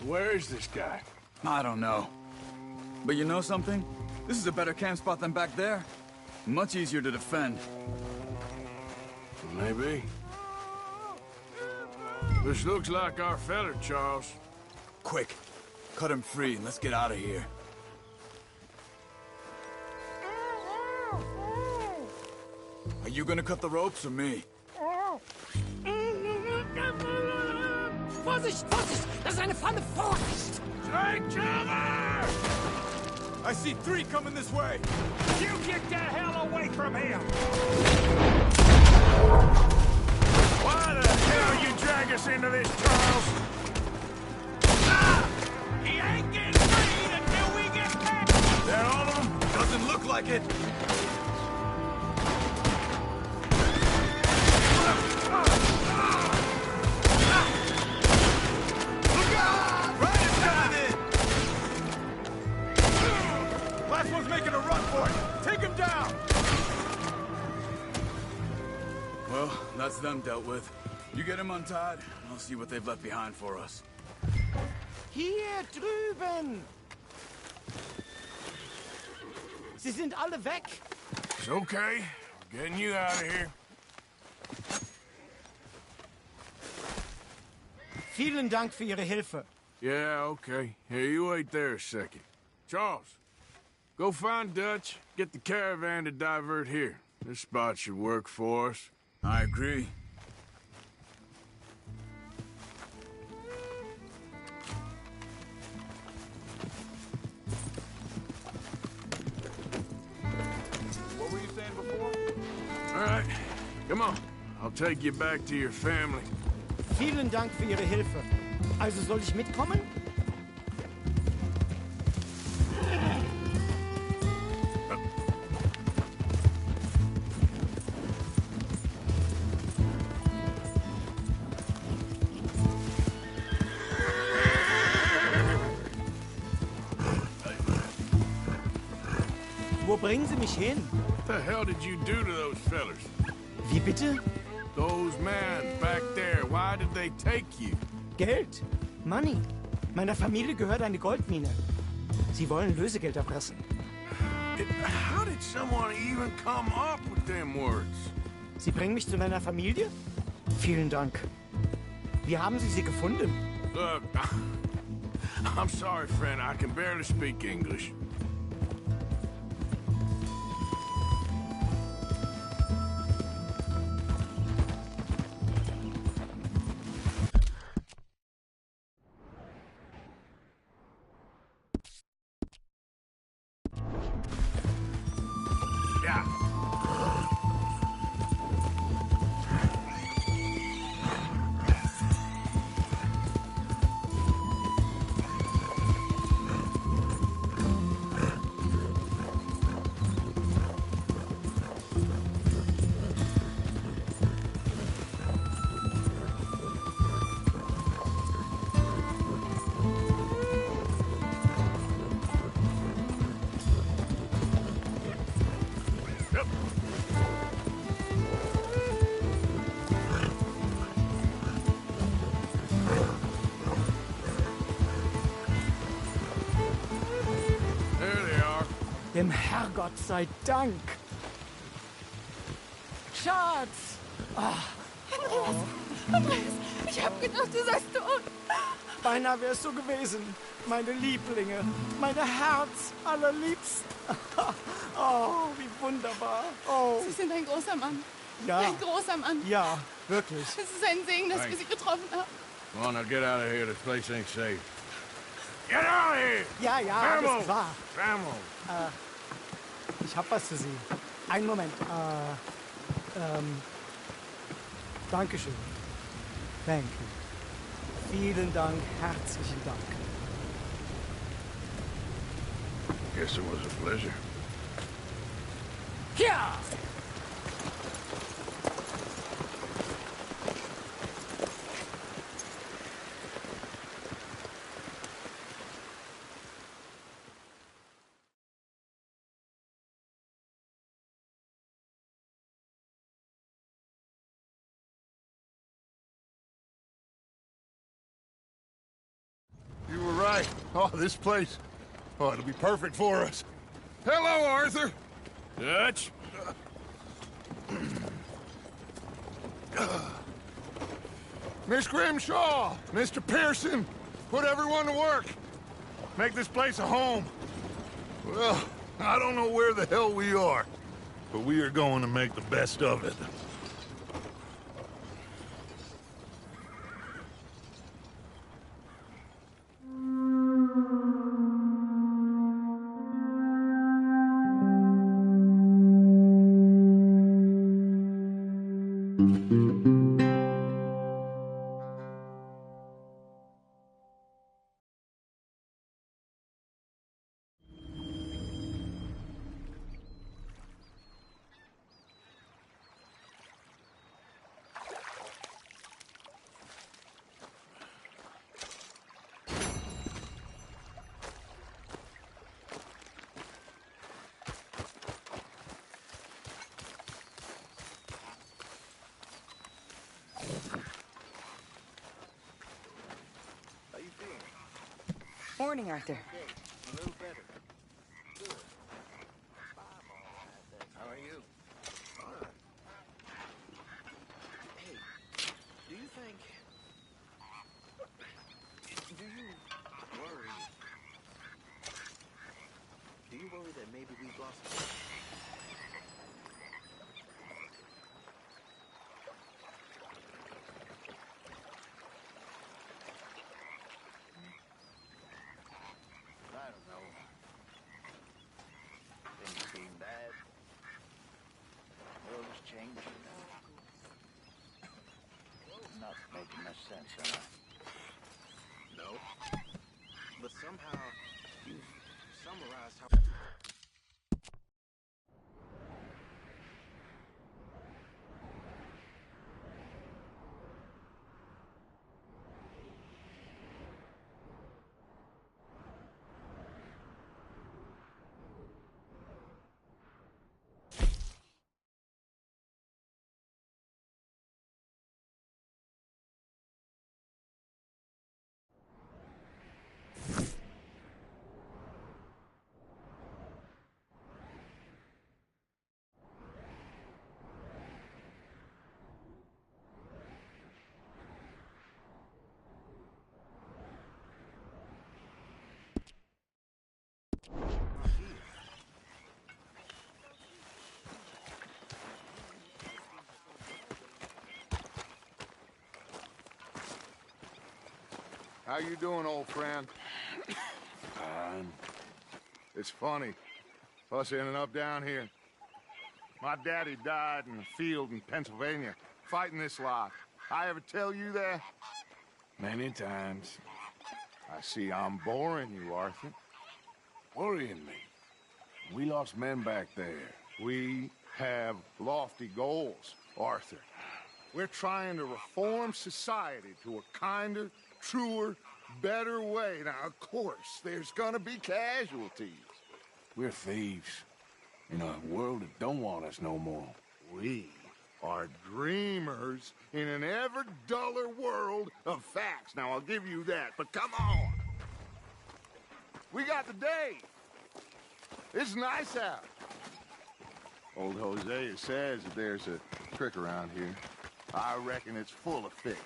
Speaker 1: Where is this guy?
Speaker 18: I don't know. But you know something? This is a better camp spot than back there. Much easier to defend.
Speaker 1: Maybe. This looks like our fella, Charles.
Speaker 18: Quick, cut him free and let's get out of here. Are you gonna cut the ropes or me?
Speaker 10: Vorsicht, Vorsicht! Das ist eine Pfanne! Vorsicht!
Speaker 1: Take cover!
Speaker 18: I see 3 coming this way!
Speaker 3: You get the hell away from him!
Speaker 1: Why the hell you drag us into this, Charles?
Speaker 3: He ain't getting freed until we get back!
Speaker 18: That all of them? Doesn't look like it. Look out! Right inside it! Last one's making a run for it. Take him down! Well, that's them dealt with. You get them untied, and I'll see what they've left behind for us.
Speaker 3: Hier drüben! Sie sind alle weg!
Speaker 1: It's okay. We're getting you out of here.
Speaker 3: Vielen Dank für Ihre Hilfe.
Speaker 1: Yeah, okay. Here, you wait there a second. Charles, go find Dutch. Get the caravan to divert here. This spot should work for us.
Speaker 18: I agree. What were you saying before?
Speaker 1: All right, come on. I'll take you back to your family.
Speaker 3: Vielen Dank für Ihre Hilfe. Also soll ich mitkommen? Wo bringen Sie mich hin?
Speaker 1: What the hell did you do to those fellers?
Speaker 3: Wie bitte?
Speaker 1: Those men back there, why did they take you?
Speaker 3: Geld. Money. Meiner Familie gehört eine Goldmine. Sie wollen Lösegeld erpressen.
Speaker 1: How did someone even come up with them words?
Speaker 3: Sie bringen mich zu meiner Familie? Vielen Dank. Wie haben Sie sie gefunden?
Speaker 1: Look, I'm sorry, friend. I can barely speak English. Yeah.
Speaker 3: Dem Herrgott sei Dank. Schatz!
Speaker 19: Andreas, ich hab gedacht, du seist tot.
Speaker 3: Beinahe wär's so gewesen. Meine Lieblinge, meine Herz allerliebsten. Oh, wie wunderbar. Oh.
Speaker 19: Sie sind ein großer Mann.
Speaker 3: Ja.
Speaker 19: Ein großer Mann.
Speaker 3: Ja, wirklich.
Speaker 19: Es ist ein Segen, dass wir Sie getroffen haben.
Speaker 1: Come on, now get out of here. This place ain't safe. Get out of here!
Speaker 3: Ja, ja,
Speaker 1: Vamos!
Speaker 3: alles klar.
Speaker 1: Vamos!
Speaker 3: Ich hab was für Sie. Einen Moment. Dankeschön. Thank you. Vielen Dank, herzlichen Dank.
Speaker 1: Guess it was a pleasure.
Speaker 3: Ja!
Speaker 17: You were right. Oh, this place. Oh, it'll be perfect for us. Hello, Arthur.
Speaker 1: Dutch?
Speaker 17: Miss Grimshaw, Mr. Pearson, put everyone to work. Make this place a home. Well, I don't know where the hell we are, but we are going to make the best of it.
Speaker 20: Morning, Arthur.
Speaker 4: A little better. Good. How are you? Fine. Hey, do you think... Do you worry... Do you worry that maybe we've lost... I don't know. Things seem bad. The world is changing. Not making much sense, am I? No. But somehow, you've summarized how...
Speaker 17: How you doing, old friend?
Speaker 1: Fine.
Speaker 17: It's funny. Us ending up down here. My daddy died in the field in Pennsylvania, fighting this lot. I ever tell you that?
Speaker 1: Many times.
Speaker 17: I see I'm boring you, Arthur.
Speaker 1: Worrying me. We lost men back there.
Speaker 17: We have lofty goals, Arthur. We're trying to reform society to a kinder, truer, better way. Now, of course, there's gonna be casualties.
Speaker 1: We're thieves in a world that don't want us no more.
Speaker 17: We are dreamers in an ever duller world of facts. Now, I'll give you that, but come on. We got the day. It's nice out. Old Hosea says that there's a trick around here. I reckon it's full of fish.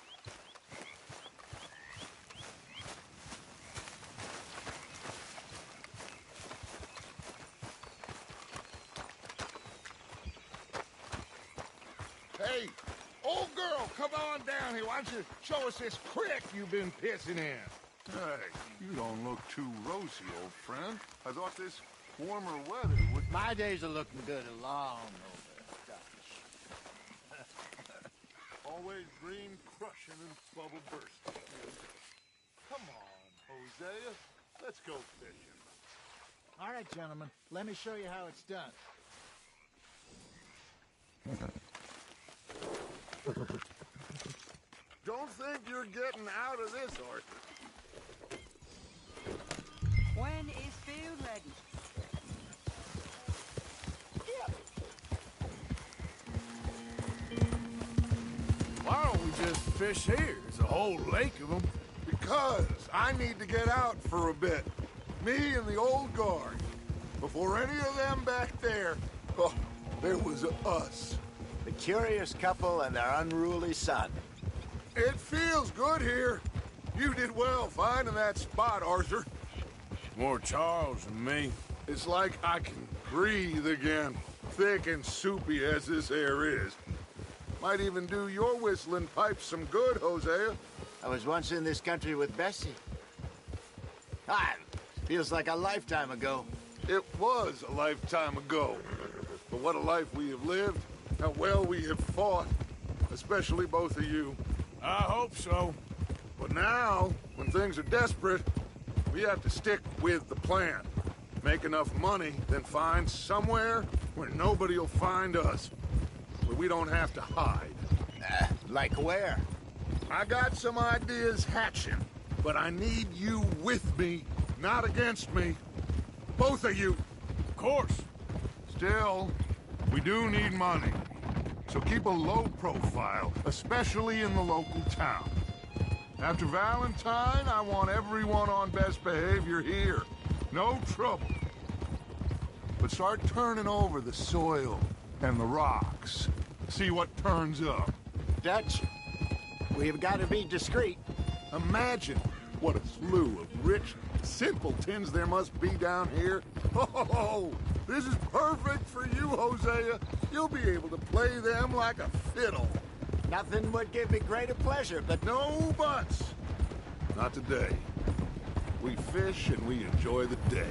Speaker 17: Hey, old girl, come on down here. Why don't you show us this creek you've been pissing in?
Speaker 21: Hey, you don't look too rosy, old friend. I thought this warmer weather would...
Speaker 22: My days are looking good along over,
Speaker 21: Always green crushing and bubble bursting. Come on, Hosea. Let's go fishing.
Speaker 22: All right, gentlemen. Let me show you how it's done.
Speaker 17: Don't think you're getting out of this, Arthur.
Speaker 20: When is food ready?
Speaker 1: Why don't we just fish here? There's a whole lake of them.
Speaker 17: Because I need to get out for a bit. Me and the old guard. Before any of them back there, oh, there was us.
Speaker 22: The curious couple and their unruly son.
Speaker 17: It feels good here. You did well finding that spot, Arthur.
Speaker 1: More Charles than me.
Speaker 17: It's like I can breathe again, thick and soupy as this air is. Might even do your whistling pipes some good, Hosea.
Speaker 22: I was once in this country with Bessie. Feels like a lifetime ago.
Speaker 17: It was a lifetime ago. But what a life we have lived, how well we have fought. A especially both of you.
Speaker 1: I hope so.
Speaker 17: But now, when things are desperate, we have to stick with the plan. Make enough money, then find somewhere where nobody will find us. Where we don't have to hide.
Speaker 22: Like where?
Speaker 17: I got some ideas hatching, but I need you with me, not against me. Both of you.
Speaker 1: Of course.
Speaker 17: Still, we do need money. So keep a low profile, especially in the local town. After Valentine, I want everyone on best behavior here. No trouble. But start turning over the soil and the rocks. See what turns up.
Speaker 22: Dutch, we've got to be discreet.
Speaker 17: Imagine what a slew of rich simpletons there must be down here. Oh, this is perfect for you, Hosea. You'll be able to play them like a fiddle.
Speaker 22: Nothing would give me greater pleasure, but...
Speaker 17: No buts. Not today. We fish and we enjoy the day.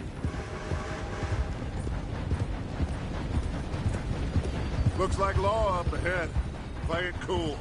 Speaker 17: Looks like law up ahead. Play it cool.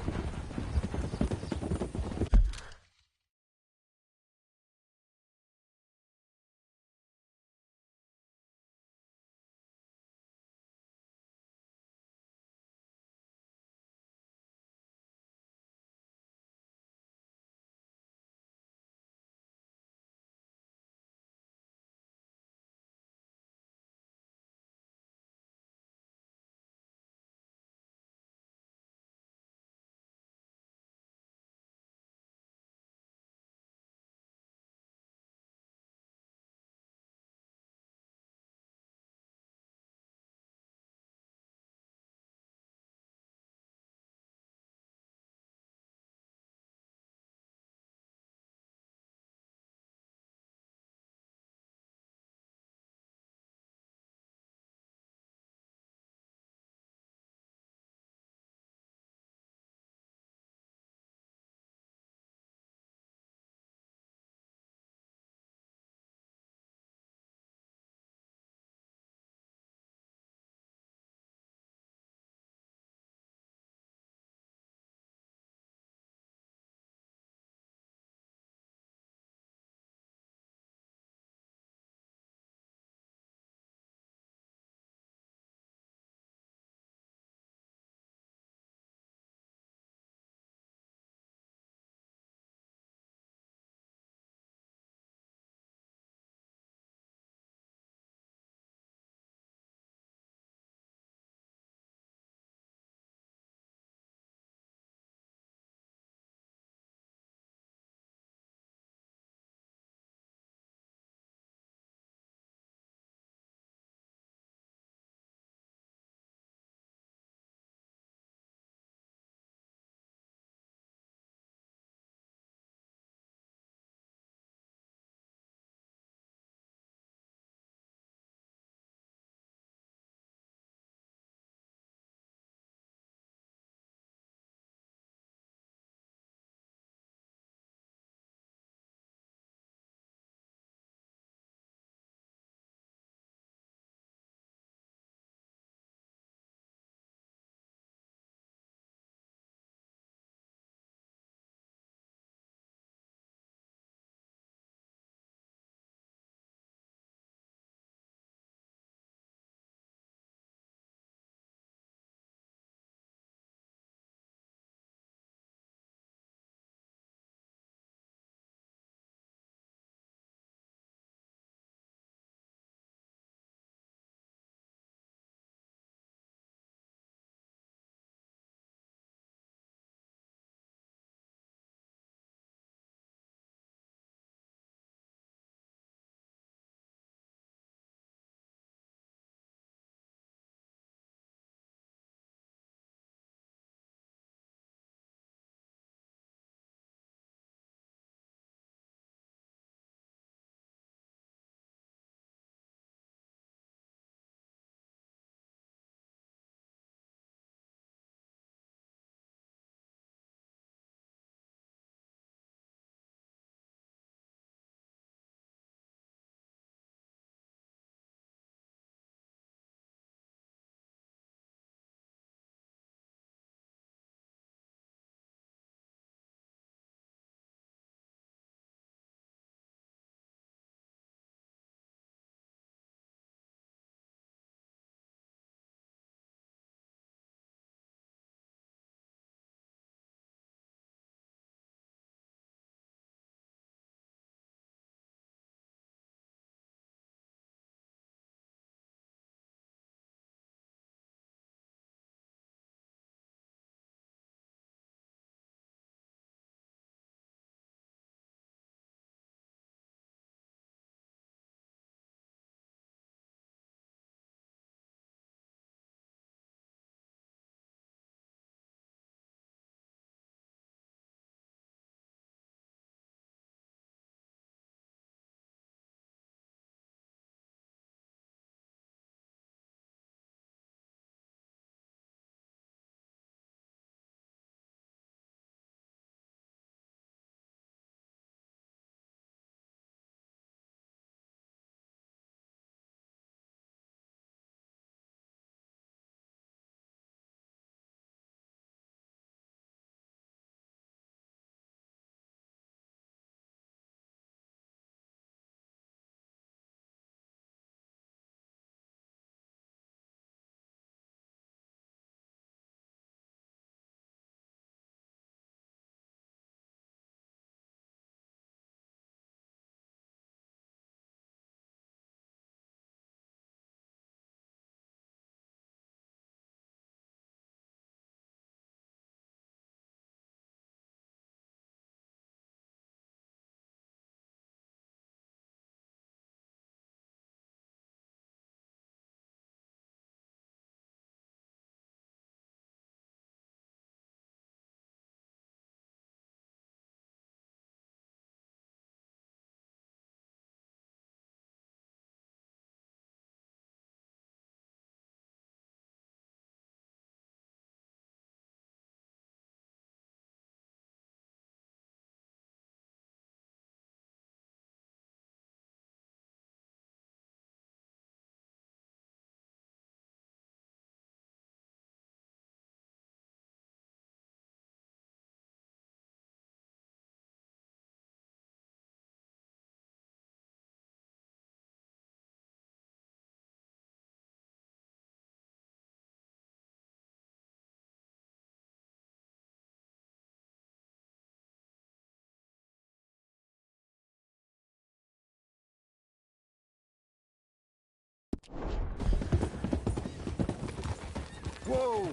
Speaker 17: Whoa!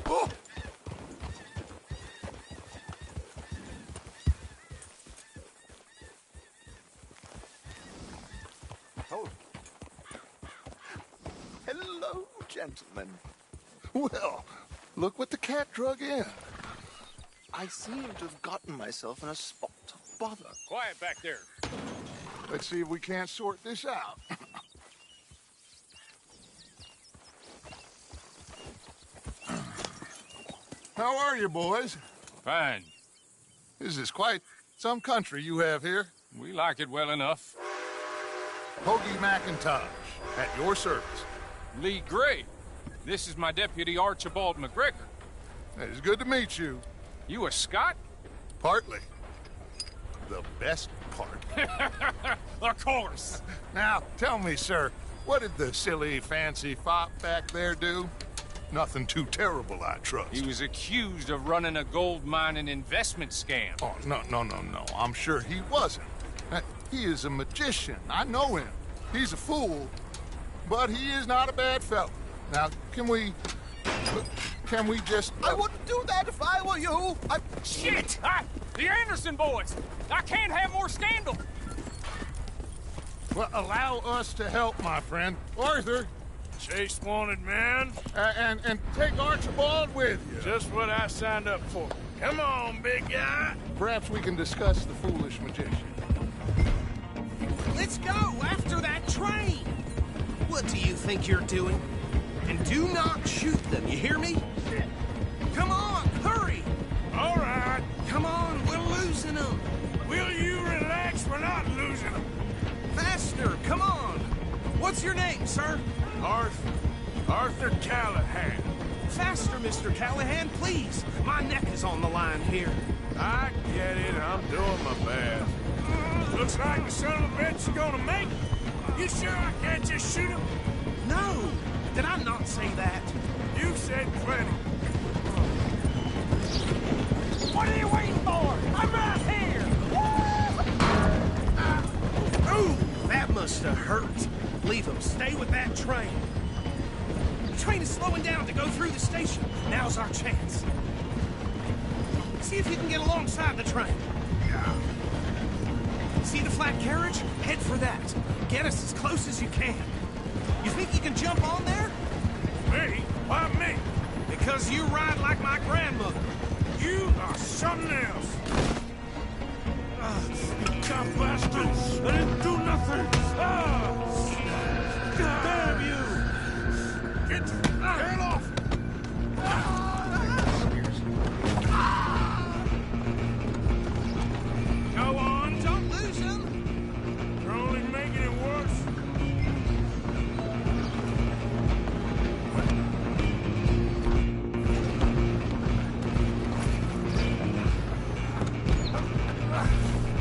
Speaker 17: Oh!
Speaker 21: Oh. Hello, gentlemen. Well, look what the cat drug in. I seem to have gotten myself in a spot of bother.
Speaker 18: Quiet back there.
Speaker 17: Let's see if we can't sort this out. How are you, boys?
Speaker 18: Fine.
Speaker 17: This is quite some country you have here.
Speaker 18: We like it well enough.
Speaker 17: Hoagie McIntosh, at your service.
Speaker 18: Lee Gray. This is my deputy, Archibald McGregor.
Speaker 17: It's good to meet you.
Speaker 18: You a Scot?
Speaker 17: Partly. The best part.
Speaker 18: Of course.
Speaker 17: Now, tell me, sir, what did the silly, fancy fop back there do? Nothing too terrible, I trust.
Speaker 18: He was accused of running a gold mining investment scam.
Speaker 17: Oh, no. I'm sure he wasn't. He is a magician. I know him. He's a fool, but he is not a bad fellow. Now, can we just...
Speaker 21: I wouldn't do that if I were you.
Speaker 18: Shit! The Anderson boys! I can't have more scandal!
Speaker 17: Well, allow us to help, my friend. Arthur!
Speaker 1: Chase wanted man.
Speaker 17: And take Archibald with you.
Speaker 1: Just what I signed up for. Come on, big guy.
Speaker 17: Perhaps we can discuss the foolish magician.
Speaker 2: Let's go after that train! What do you think you're doing? And do not shoot them, you hear me? Come on, hurry!
Speaker 1: All right.
Speaker 2: Come on, we're losing them.
Speaker 1: Will you relax? We're not losing them.
Speaker 2: Faster, come on! What's your name, sir?
Speaker 1: Arthur Callahan.
Speaker 2: Faster, Mr. Callahan, please. My neck is on the line here.
Speaker 1: I get it. I'm doing my best. Looks like the son of a bitch is gonna make it. You sure I can't just shoot him?
Speaker 2: No! Did I not say that?
Speaker 1: You said plenty.
Speaker 3: What are you waiting for? I'm right here!
Speaker 2: Ooh, that must have hurt. Leave him. Stay with that train. The train is slowing down to go through the station. Now's our chance. See if you can get alongside the train. See the flat carriage? Head for that. Get us as close as you can. You think you can jump on there?
Speaker 1: Me? Why me?
Speaker 2: Because you ride like my grandmother.
Speaker 1: You are something else. You dumb bastards! I didn't do nothing! Damn you! Get off! Go on!
Speaker 2: Don't lose him!
Speaker 1: You're only making it worse.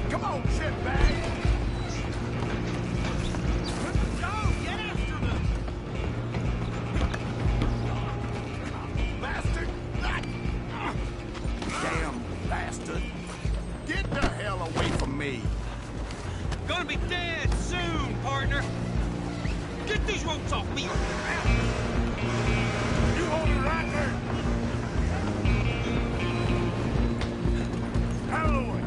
Speaker 21: Come on, shitbag!
Speaker 2: Go! Get after them!
Speaker 21: Bastard! Damn bastard! Get the hell away from me!
Speaker 2: Gonna be dead soon, partner! Get these ropes off me!
Speaker 1: You hold it right there. Halloway.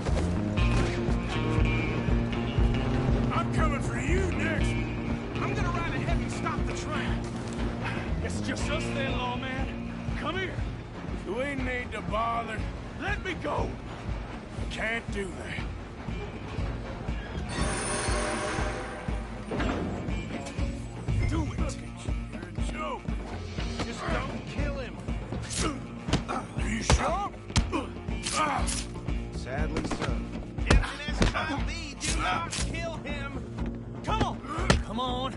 Speaker 1: I'm coming for you next.
Speaker 2: I'm gonna ride ahead and stop the train.
Speaker 3: It's just us then, lawman. Come here.
Speaker 1: Do we need to bother?
Speaker 3: Let me go.
Speaker 1: Can't do that.
Speaker 2: Do it!
Speaker 1: You're a joke.
Speaker 2: Just don't kill him.
Speaker 1: Are you sure?
Speaker 2: Sadly so. Captain S.I.B., do not kill him!
Speaker 3: Come on. Come on.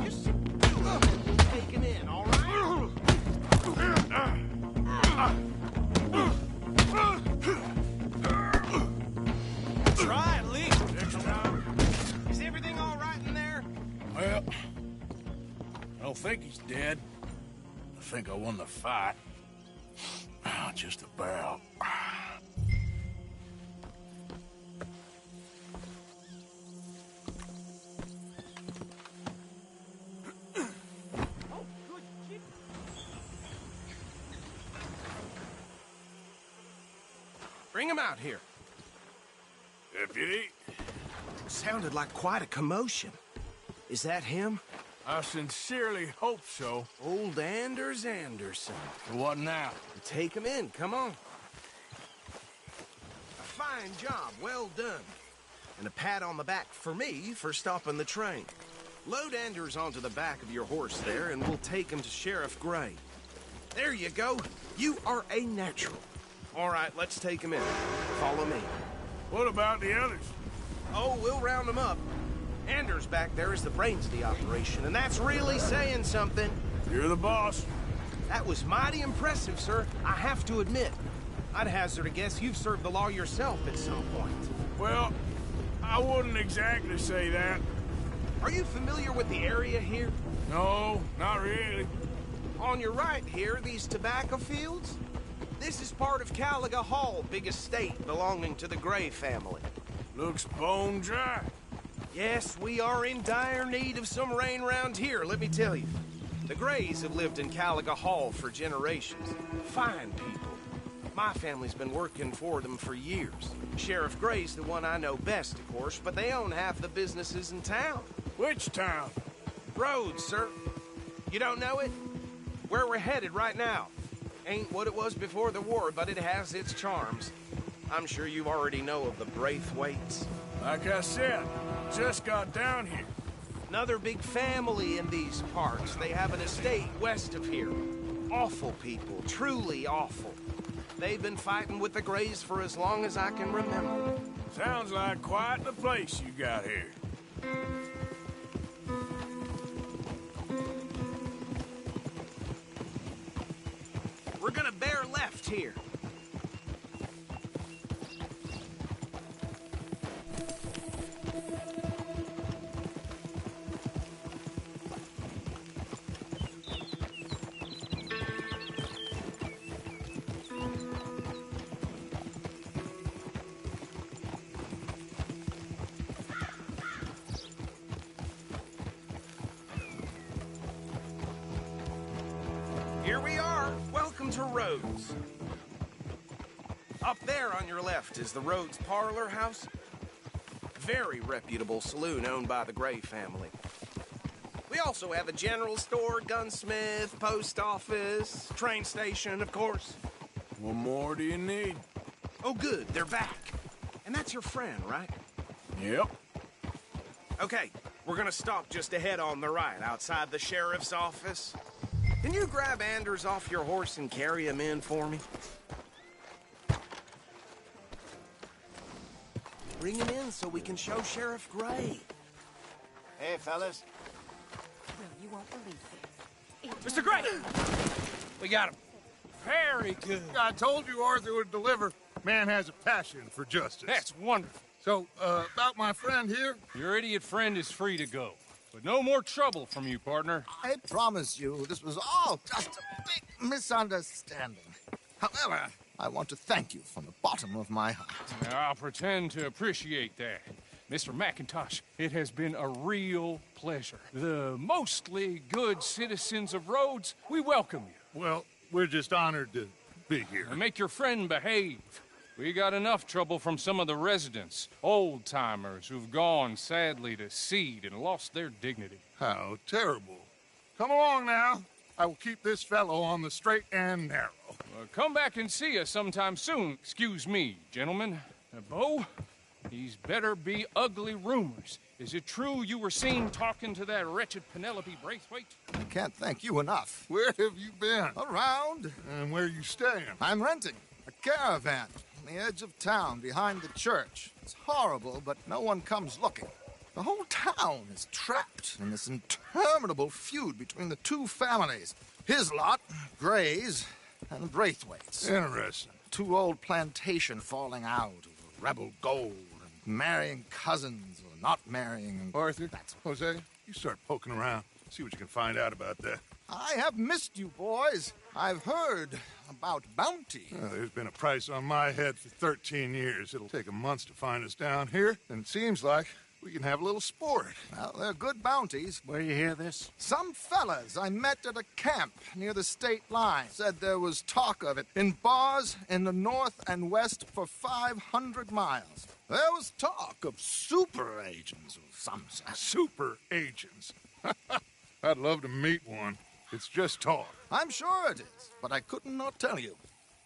Speaker 2: Just take him in, all right? Try it, Lee.
Speaker 1: Next time.
Speaker 2: Is everything all right in there?
Speaker 1: Well, I don't think he's dead. I think I won the fight. Just about.
Speaker 2: Bring him out here.
Speaker 1: Deputy?
Speaker 2: Sounded like quite a commotion. Is that him?
Speaker 1: I sincerely hope so.
Speaker 2: Old Anders Anderson.
Speaker 1: What now?
Speaker 2: Take him in, come on. A fine job, well done. And a pat on the back for me for stopping the train. Load Anders onto the back of your horse there, and we'll take him to Sheriff Gray. There you go. You are a natural. All right, let's take him in. Follow me.
Speaker 1: What about the others?
Speaker 2: Oh, we'll round them up. Anders back there is the brains of the operation, and that's really saying something.
Speaker 1: You're the boss.
Speaker 2: That was mighty impressive, sir. I have to admit. I'd hazard a guess you've served the law yourself at some point.
Speaker 1: Well, I wouldn't exactly say that.
Speaker 2: Are you familiar with the area here?
Speaker 1: No, not really.
Speaker 2: On your right here, these tobacco fields? This is part of Caliga Hall, big estate belonging to the Gray family.
Speaker 1: Looks bone dry.
Speaker 2: Yes, we are in dire need of some rain round here, let me tell you. The Grays have lived in Caliga Hall for generations. Fine people. My family's been working for them for years. Sheriff Gray's the one I know best, of course, but they own half the businesses in town.
Speaker 1: Which town?
Speaker 2: Rhodes, sir. You don't know it? Where we're headed right now. Ain't what it was before the war, but it has its charms. I'm sure you already know of the Braithwaites.
Speaker 1: Like I said, just got down here.
Speaker 2: Another big family in these parts. They have an estate west of here. Awful people, truly awful. They've been fighting with the Grays for as long as I can remember.
Speaker 1: Sounds like quite the place you got here.
Speaker 2: We're gonna bear left here. Here we are. Welcome to Rhodes. Up there on your left is the Rhodes Parlor House. Very reputable saloon owned by the Gray family. We also have a general store, gunsmith, post office, train station, of course.
Speaker 1: What more do you need?
Speaker 2: Oh, good. They're back. And that's your friend, right?
Speaker 1: Yep.
Speaker 2: Okay, we're gonna stop just ahead on the right, outside the sheriff's office. Can you grab Anders off your horse and carry him in for me? Bring him in so we can show Sheriff Gray.
Speaker 22: Hey, fellas.
Speaker 20: Well, you won't believe this.
Speaker 2: Mr. Gray!
Speaker 22: We got him.
Speaker 17: Very good. I told you Arthur would deliver. Man has a passion for justice.
Speaker 7: That's wonderful.
Speaker 17: So, about my friend here?
Speaker 7: Your idiot friend is free to go. But no more trouble from you, partner.
Speaker 8: I promise you, this was all just a big misunderstanding. However, I want to thank you from the bottom of my heart.
Speaker 7: I'll pretend to appreciate that. Mr. McIntosh, it has been a real pleasure. The mostly good citizens of Rhodes, we welcome you.
Speaker 17: Well, we're just honored to be here.
Speaker 7: And make your friend behave. We got enough trouble from some of the residents, old-timers who've gone, sadly, to seed and lost their dignity.
Speaker 17: How terrible. Come along now. I will keep this fellow on the straight and narrow.
Speaker 7: Come back and see us sometime soon. Excuse me, gentlemen. Bo, these better be ugly rumors. Is it true you were seen talking to that wretched Penelope Braithwaite?
Speaker 8: I can't thank you enough.
Speaker 17: Where have you been?
Speaker 8: Around.
Speaker 17: And where are you staying?
Speaker 8: I'm renting a caravan on the edge of town behind the church. It's horrible, but no one comes looking. The whole town is trapped in this interminable feud between the two families. His lot, Gray's, and Braithwaite's.
Speaker 17: Interesting.
Speaker 8: Two old plantation falling out over rebel gold and marrying cousins or not marrying.
Speaker 17: Arthur, Jose, you start poking around. See what you can find out about that.
Speaker 8: I have missed you, boys. I've heard about bounty.
Speaker 17: Well, there's been a price on my head for 13 years. It'll take a month to find us down here, and it seems like
Speaker 8: We can have a little sport. Well, they're good bounties.
Speaker 22: Where you hear this?
Speaker 8: Some fellas I met at a camp near the state line said there was talk of it in bars in the north and west for 500 miles. There was talk of super agents of some sort.
Speaker 17: Super agents. I'd love to meet one. It's just talk.
Speaker 8: I'm sure it is, but I couldn't not tell you.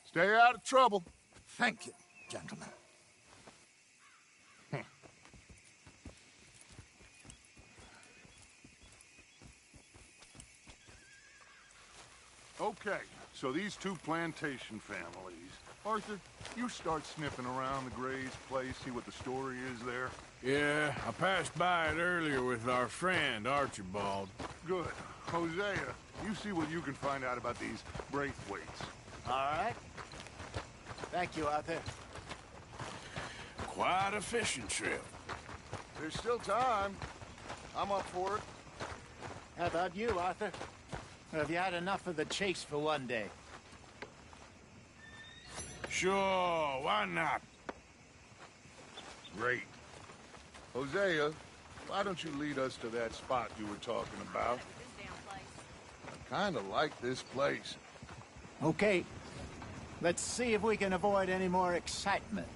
Speaker 17: Stay out of trouble.
Speaker 8: Thank you, gentlemen.
Speaker 17: Okay, so these two plantation families. Arthur, you start sniffing around the Gray's place, see what the story is there.
Speaker 1: Yeah, I passed by it earlier with our friend, Archibald.
Speaker 17: Good. Hosea, you see what you can find out about these Braithwaites.
Speaker 22: All right. Thank you, Arthur.
Speaker 1: Quite a fishing trip.
Speaker 17: There's still time. I'm up for it.
Speaker 22: How about you, Arthur? Have you had enough of the chase for one day?
Speaker 1: Sure, why not?
Speaker 17: Great. Hosea, why don't you lead us to that spot you were talking about? I kind of like this place.
Speaker 22: Okay. Let's see if we can avoid any more excitement.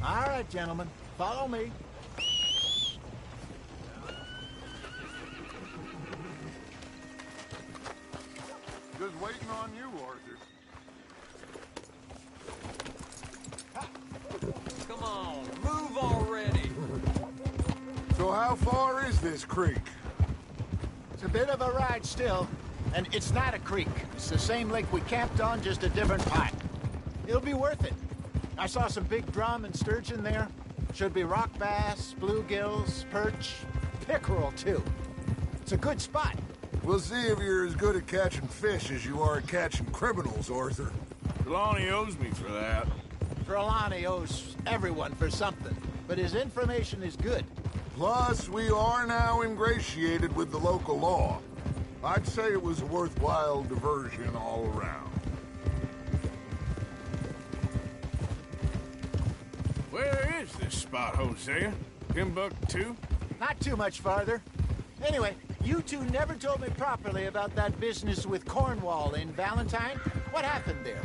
Speaker 22: All right, gentlemen, follow me.
Speaker 17: Just waiting on you, Arthur.
Speaker 10: Come on, move already.
Speaker 17: So how far is this creek?
Speaker 22: It's a bit of a ride still, and it's not a creek. It's the same lake we camped on, just a different part. It'll be worth it. I saw some big drum and sturgeon there. Should be rock bass, bluegills, perch, pickerel, too. It's a good spot.
Speaker 17: We'll see if you're as good at catching fish as you are at catching criminals, Arthur.
Speaker 1: Trelawney owes me for that.
Speaker 22: Trelawney owes everyone for something, but his information is good.
Speaker 17: Plus, we are now ingratiated with the local law. I'd say it was a worthwhile diversion all around.
Speaker 1: Where is this spot, Hosea? Timbuktu?
Speaker 22: Not too much farther. Anyway, you two never told me properly about that business with Cornwall in Valentine. What happened there?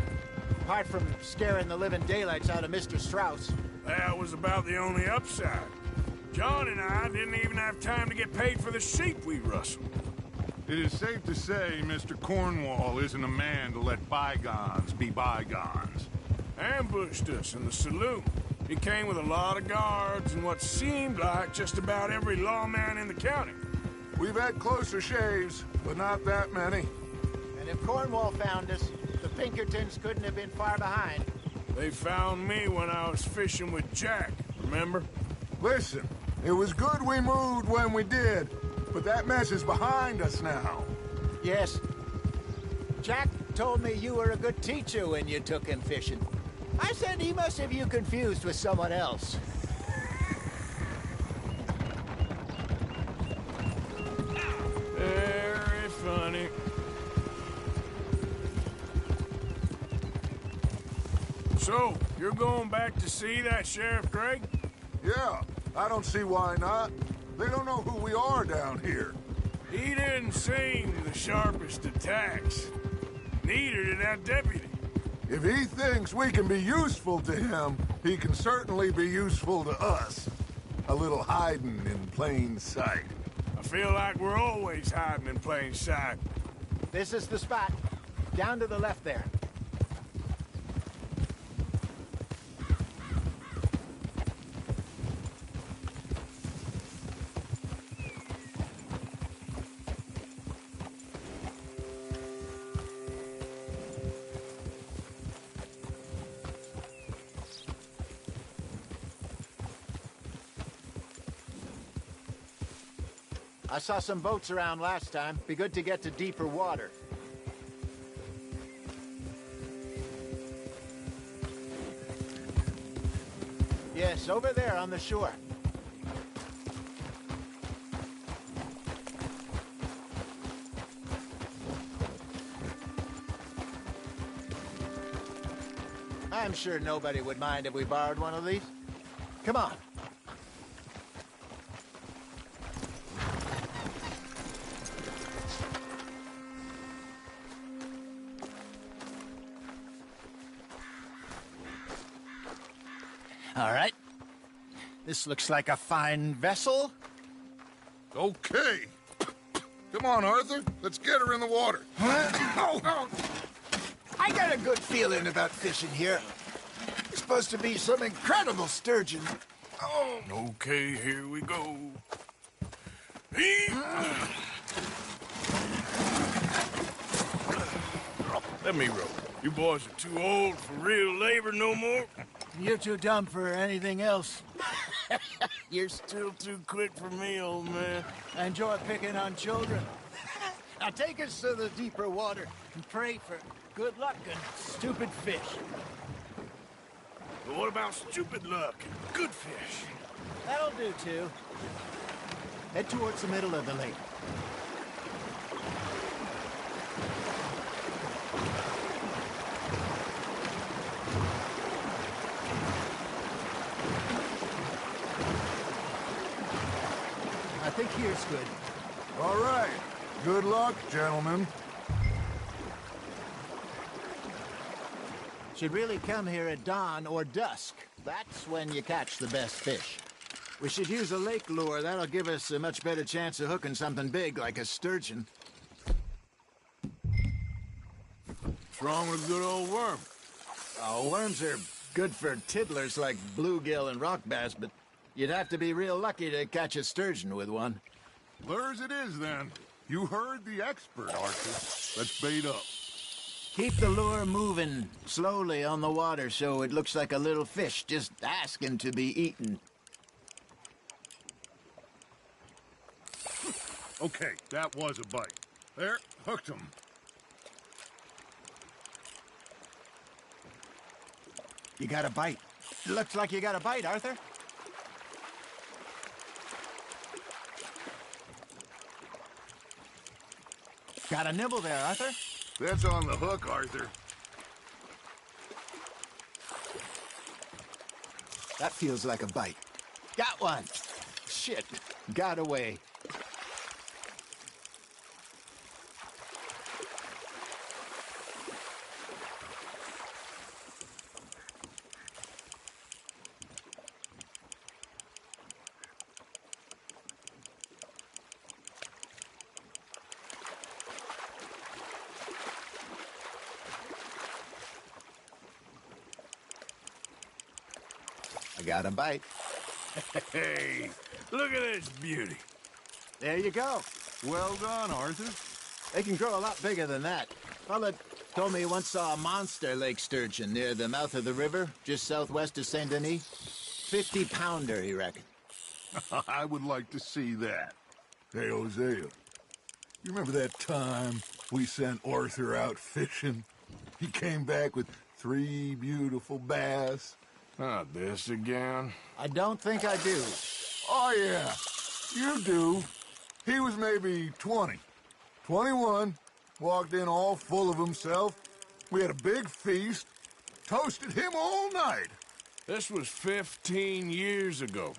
Speaker 22: Apart from scaring the living daylights out of Mr. Strauss.
Speaker 1: That was about the only upside. John and I didn't even have time to get paid for the sheep we rustled.
Speaker 17: It is safe to say Mr. Cornwall isn't a man to let bygones be bygones.
Speaker 1: Ambushed us in the saloon. He came with a lot of guards and what seemed like just about every lawman in the county.
Speaker 17: We've had closer shaves, but not that many.
Speaker 22: And if Cornwall found us, the Pinkertons couldn't have been far behind.
Speaker 1: They found me when I was fishing with Jack, remember?
Speaker 17: Listen, it was good we moved when we did, but that mess is behind us now.
Speaker 22: Yes. Jack told me you were a good teacher when you took him fishing. I said he must have you confused with someone else.
Speaker 1: Very funny. So, you're going back to see that Sheriff Gregg?
Speaker 17: Yeah, I don't see why not. They don't know who we are down here.
Speaker 1: He didn't seem the sharpest attacks. Neither did that deputy.
Speaker 17: If he thinks we can be useful to him, he can certainly be useful to us. A little hiding in plain sight.
Speaker 1: I feel like we're always hiding in plain sight.
Speaker 22: This is the spot. Down to the left there. I saw some boats around last time. Be good to get to deeper water. Yes, over there on the shore. I'm sure nobody would mind if we borrowed one of these. Come on. All right. This looks like a fine vessel.
Speaker 17: Okay. Come on, Arthur. Let's get her in the water.
Speaker 22: I got a good feeling about fishing here. It's supposed to be some incredible sturgeon.
Speaker 1: Oh. Okay, here we go. Let me row. You boys are too old for real labor no more.
Speaker 22: You're too dumb for anything else.
Speaker 1: You're still too quick for me, old man.
Speaker 22: I enjoy picking on children. Now take us to the deeper water and pray for good luck and stupid fish.
Speaker 1: But what about stupid luck and good fish?
Speaker 22: That'll do, too. Head towards the middle of the lake. I think here's good.
Speaker 17: All right. Good luck, gentlemen.
Speaker 22: Should really come here at dawn or dusk. That's when you catch the best fish. We should use a lake lure. That'll give us a much better chance of hooking something big like a sturgeon.
Speaker 1: What's wrong with a good old worm?
Speaker 22: Oh, worms are good for tiddlers like bluegill and rock bass, but you'd have to be real lucky to catch a sturgeon with one.
Speaker 17: Lures it is, then. You heard the expert, Arthur. Let's bait up.
Speaker 22: Keep the lure moving slowly on the water so it looks like a little fish just asking to be eaten.
Speaker 17: Okay, that was a bite. There, hooked him.
Speaker 22: You got a bite. Looks like you got a bite, Arthur. Got a nibble there, Arthur.
Speaker 17: That's on the hook, Arthur.
Speaker 22: That feels like a bite. Got one. Shit, got away. I got a bite.
Speaker 1: Hey, look at this beauty.
Speaker 22: There you go.
Speaker 17: Well done, Arthur.
Speaker 22: They can grow a lot bigger than that. Fella told me he once saw a monster lake sturgeon near the mouth of the river, just southwest of Saint Denis. 50-pounder, he reckoned.
Speaker 17: I would like to see that. Hey, Hosea, you remember that time we sent Arthur out fishing? He came back with 3 beautiful bass.
Speaker 1: Not this again.
Speaker 22: I don't think I do.
Speaker 17: Oh, yeah, you do. He was maybe 20, 21, walked in all full of himself. We had a big feast, toasted him all night.
Speaker 1: This was 15 years ago.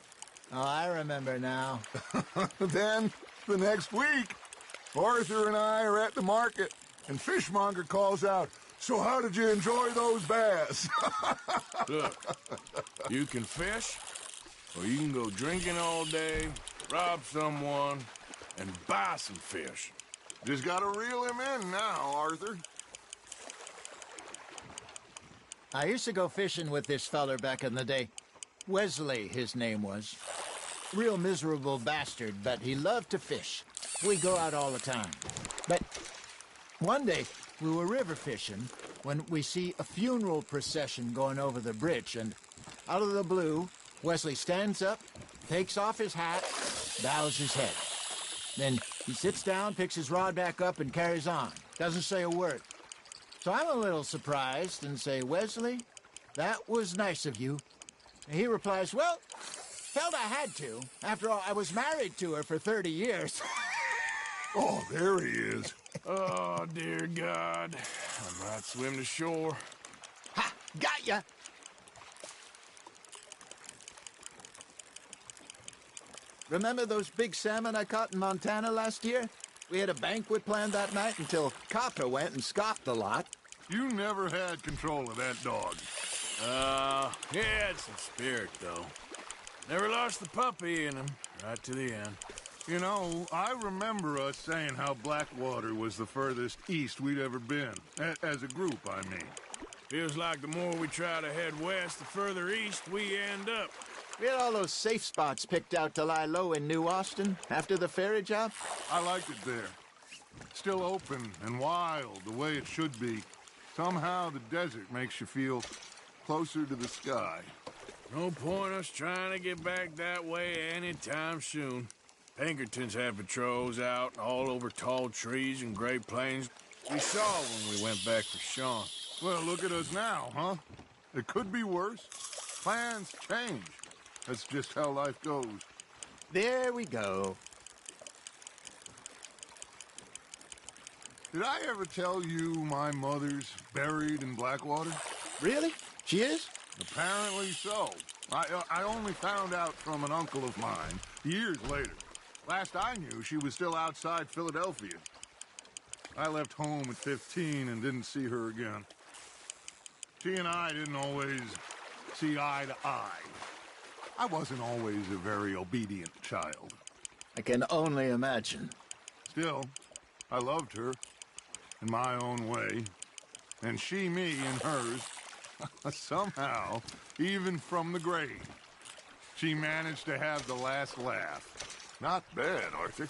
Speaker 22: Oh, I remember now.
Speaker 17: Then, the next week, Arthur and I are at the market, and Fishmonger calls out, "So how did you enjoy those bass?"
Speaker 1: Look, you can fish, or you can go drinking all day, rob someone, and buy some fish.
Speaker 17: Just gotta reel him in now, Arthur.
Speaker 22: I used to go fishing with this feller back in the day. Wesley, his name was. Real miserable bastard, but he loved to fish. We go out all the time. But one day, we were river fishing when we see a funeral procession going over the bridge, and out of the blue, Wesley stands up, takes off his hat, bows his head. Then he sits down, picks his rod back up, and carries on. Doesn't say a word. So I'm a little surprised and say, "Wesley, that was nice of you, He replies, well, felt I had to. After all, I was married to her for 30 years.
Speaker 17: Oh, there he is.
Speaker 1: Oh, dear God. I might swim to shore.
Speaker 22: Ha! Got ya! Remember those big salmon I caught in Montana last year? We had a banquet planned that night until Copper went and scoffed a lot.
Speaker 17: You never had control of that dog.
Speaker 1: He had some spirit, though. Never lost the puppy in him, right to the end.
Speaker 17: You know, I remember us saying how Blackwater was the furthest east we'd ever been. As a group, I mean.
Speaker 1: Feels like the more we try to head west, the further east we end up.
Speaker 22: We had all those safe spots picked out to lie low in New Austin after the ferry job.
Speaker 17: I liked it there. Still open and wild, the way it should be. Somehow the desert makes you feel closer to the sky.
Speaker 1: No point us trying to get back that way anytime soon. Pinkertons had patrols out all over tall trees and Great Plains. We saw when we went back for Sean.
Speaker 17: Well, look at us now, huh? It could be worse. Plans change. That's just how life goes.
Speaker 22: There we go.
Speaker 17: Did I ever tell you my mother's buried in Blackwater?
Speaker 22: Really? She is?
Speaker 17: Apparently so. I only found out from an uncle of mine years later. Last I knew, she was still outside Philadelphia. I left home at 15 and didn't see her again. She and I didn't always see eye to eye. I wasn't always a very obedient child.
Speaker 22: I can only imagine.
Speaker 17: Still, I loved her in my own way, and she me in hers. Somehow, even from the grave, she managed to have the last laugh. Not bad, Arthur.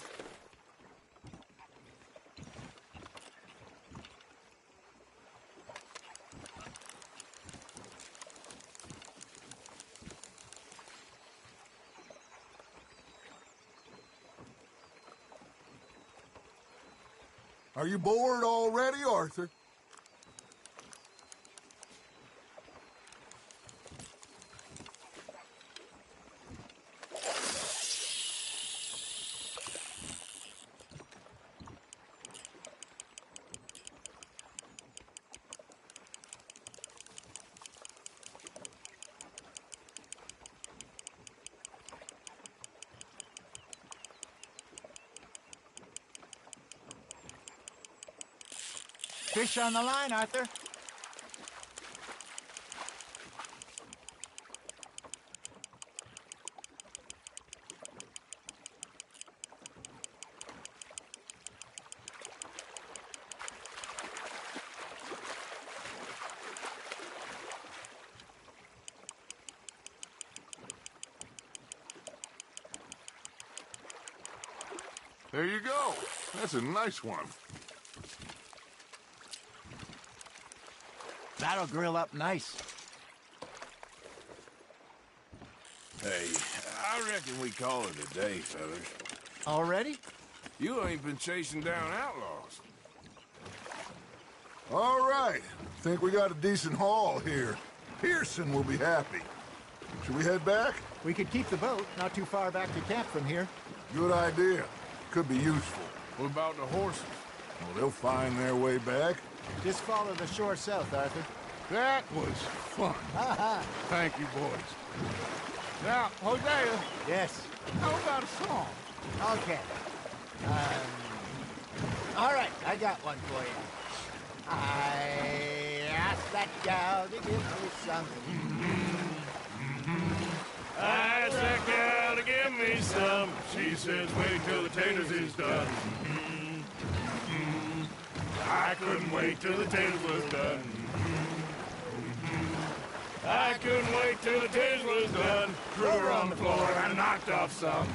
Speaker 17: Are you bored already, Arthur?
Speaker 22: Fish on the line, Arthur.
Speaker 17: There you go. That's a nice one.
Speaker 22: That'll grill up nice.
Speaker 1: Hey, I reckon we call it a day, fellas.
Speaker 22: Already?
Speaker 1: You ain't been chasing down outlaws.
Speaker 17: All right. Think we got a decent haul here. Pearson will be happy. Should we head back?
Speaker 22: We could keep the boat not too far back to camp from here.
Speaker 17: Good idea. Could be useful.
Speaker 1: What about the horses?
Speaker 17: Well, they'll find their way back.
Speaker 22: Just follow the shore south, Arthur.
Speaker 17: That was fun. Thank you, boys. Now, Hosea.
Speaker 22: Yes.
Speaker 17: How about a song?
Speaker 22: Okay. All right, I got one for you. I asked that gal to give me something.
Speaker 1: I asked that gal to give me some. She says, wait till the taters is done. I couldn't wait till the taters was done. I couldn't wait till the taters was done. Threw her on the floor and knocked off some.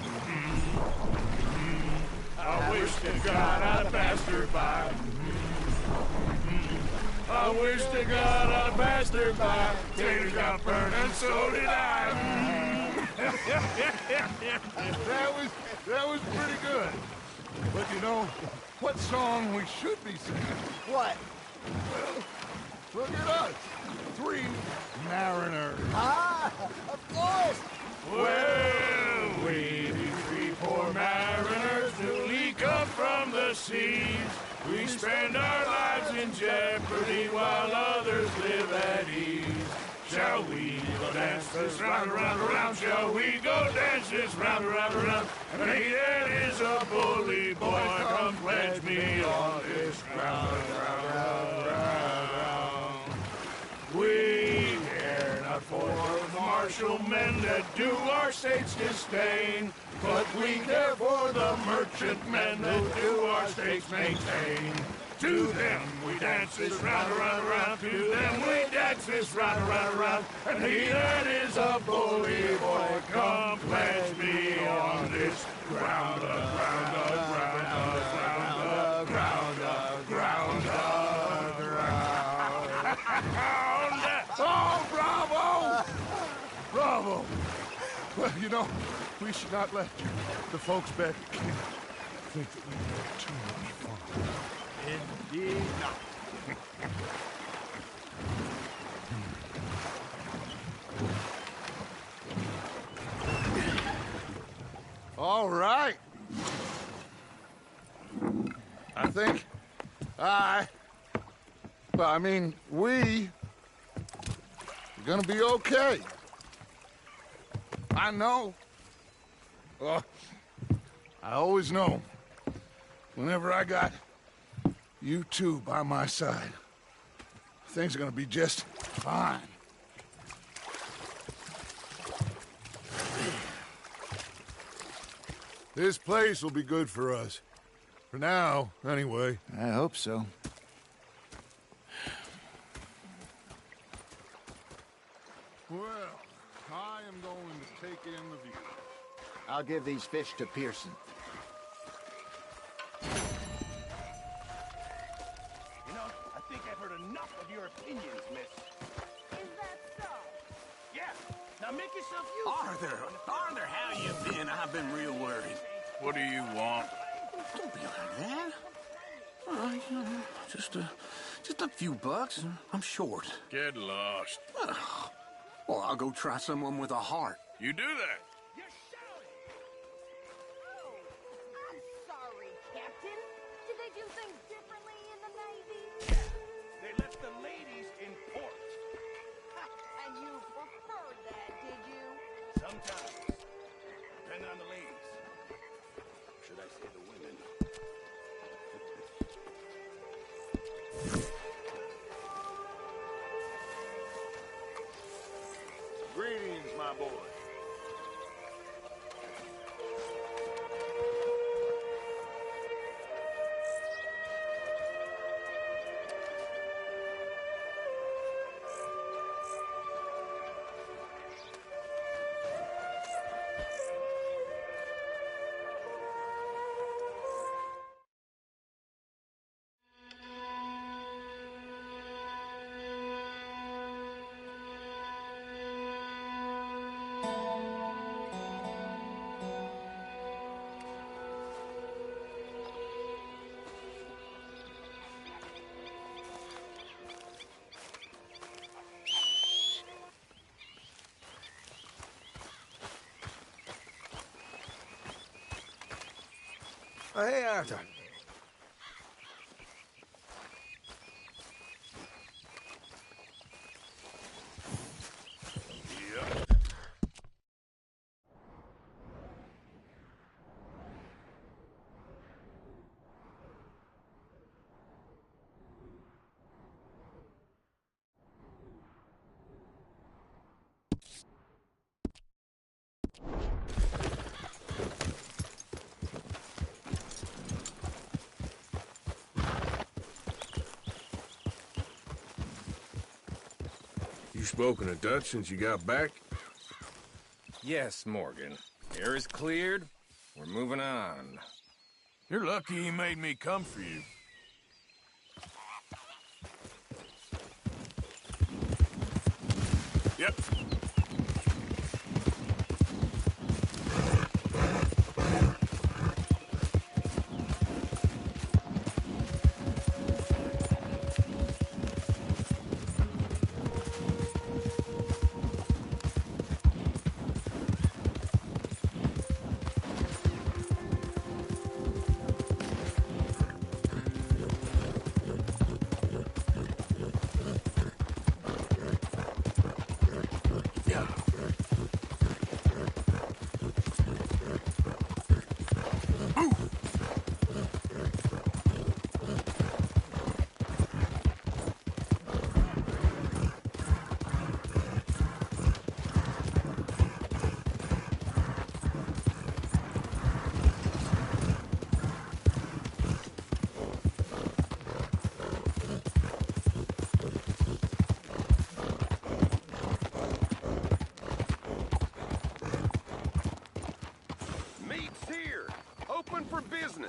Speaker 1: I wish to God I'd passed her by. I wish to God I'd passed her by. Taters got burned and so did I.
Speaker 17: That was pretty good. But you know, what song we should be singing?
Speaker 22: What?
Speaker 17: Well, look at us. 3 mariners.
Speaker 22: Ah!
Speaker 21: Of course!
Speaker 1: Well, we three poor mariners newly come from the seas. We spend our lives in jeopardy while others live at ease. Shall we go dance this round, around, around? Shall we go dance this round, around, around? And he that is a bully boy, come pledge me on this ground, ground. We care not for the martial men that do our state's disdain, but we care for the merchant men that do our state's maintain. To them we dance this round, around, around. To them we dance this round, around, around. And he that is a bully boy, come pledge me on this ground, ground, ground, ground, ground, ground, ground. Oh, bravo! Bravo! Well, you know, we should not let the folks back think that we had too much fun.
Speaker 22: Indeed not.
Speaker 17: All right. I think we are gonna be okay. I know. I always know. Whenever I got you two by my side, things are gonna be just fine. This place will be good for us. For now, anyway.
Speaker 22: I hope so.
Speaker 17: Well, I am going to take in the view.
Speaker 22: I'll give these fish to Pearson.
Speaker 2: You know, I think I've heard enough of your opinions, miss.
Speaker 20: Is that so?
Speaker 2: Yeah. Now make yourself useful.
Speaker 18: Arthur, how you been? I've been real worried.
Speaker 1: What do you want?
Speaker 18: Don't be like that. All right, just a few bucks. I'm short.
Speaker 1: Get lost.
Speaker 18: Well, I'll go try someone with a heart.
Speaker 1: You do that.
Speaker 20: I'm sorry, Captain. Did they do things differently in the Navy?
Speaker 2: They left the ladies in port.
Speaker 20: And you preferred that, did you?
Speaker 2: Sometimes. Depending on the ladies. Should I say the women?
Speaker 17: Greetings, my boy.
Speaker 11: Oh, hey, Arthur.
Speaker 1: You spoken of Dutch since you got back?
Speaker 12: Yes, Morgan. Air is cleared. We're moving on.
Speaker 1: You're lucky he made me come for you. Yep.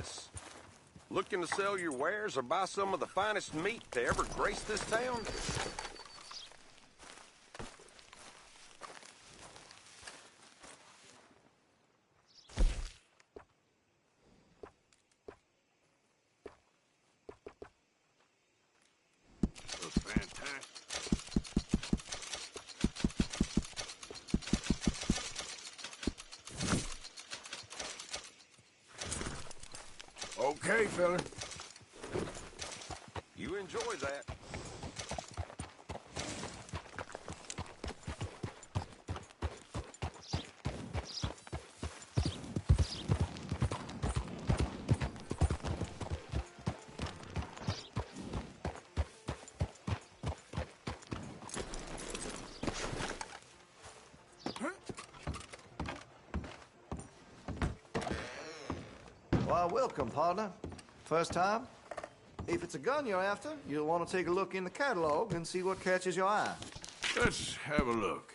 Speaker 13: business? Looking to sell your wares or buy some of the finest meat to ever grace this town?
Speaker 1: Looks fantastic. Okay, fella.
Speaker 13: You enjoy that.
Speaker 15: Why, welcome, partner. First time? If it's a gun you're after, you'll want to take a look in the catalog and see what catches your eye.
Speaker 1: Let's have a look.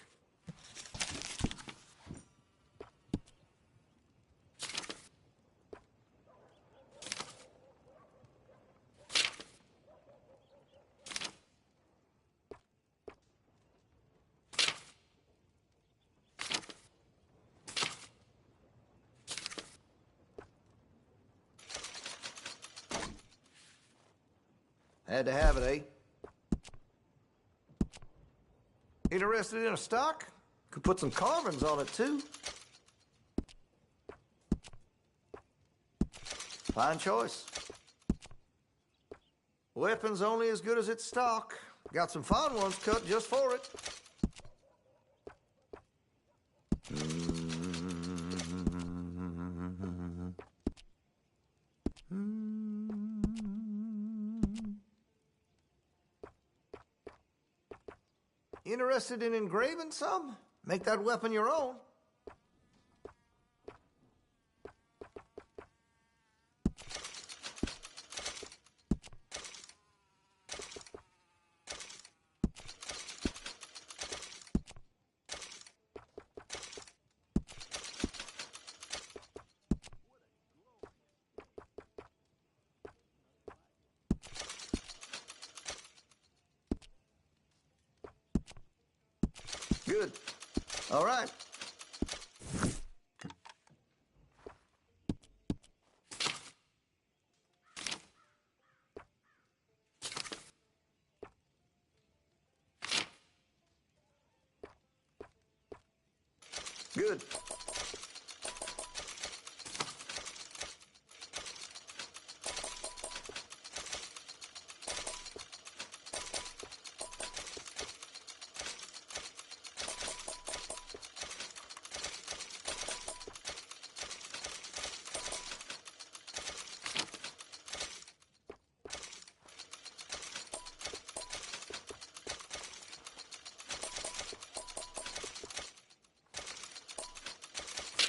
Speaker 15: Had to have it, eh? Interested in a stock? Could put some carvings on it, too. Fine choice. Weapon's only as good as its stock. Got some fine ones cut just for it. Interested in engraving some? Make that weapon your own. Good. All right. Good.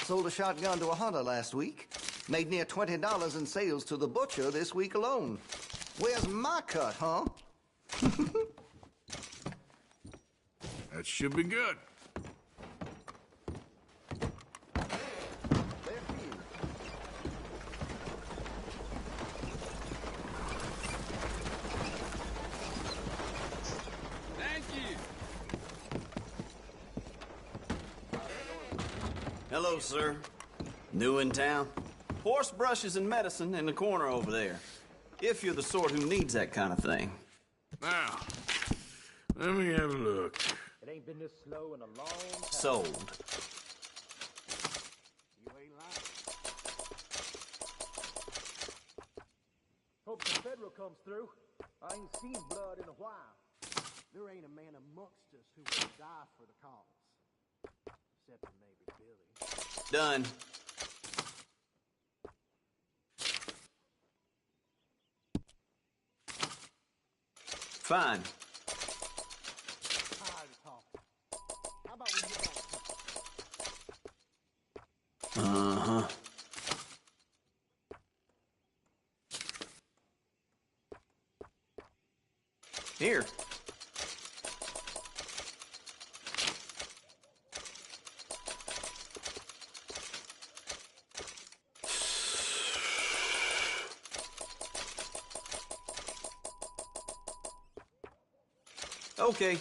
Speaker 15: Sold a shotgun to a hunter last week. Made near $20 in sales to the butcher this week alone. Where's my cut, huh?
Speaker 1: That should be good.
Speaker 10: Thank you.
Speaker 23: Hello, sir. New in town? Horse brushes and medicine in the corner over there. If you're the sort who needs that kind of thing.
Speaker 1: Now, let me have a look.
Speaker 16: It ain't been this slow in a long time.
Speaker 23: Sold.
Speaker 16: You ain't lying. Hope the federal comes through. I ain't seen blood in a while.
Speaker 24: There ain't a man amongst us who would die for the cause. Except for maybe Billy.
Speaker 23: Done. Fine.
Speaker 24: Tired of talking. How about we get back to it?
Speaker 23: Uh-huh. Here. Okay.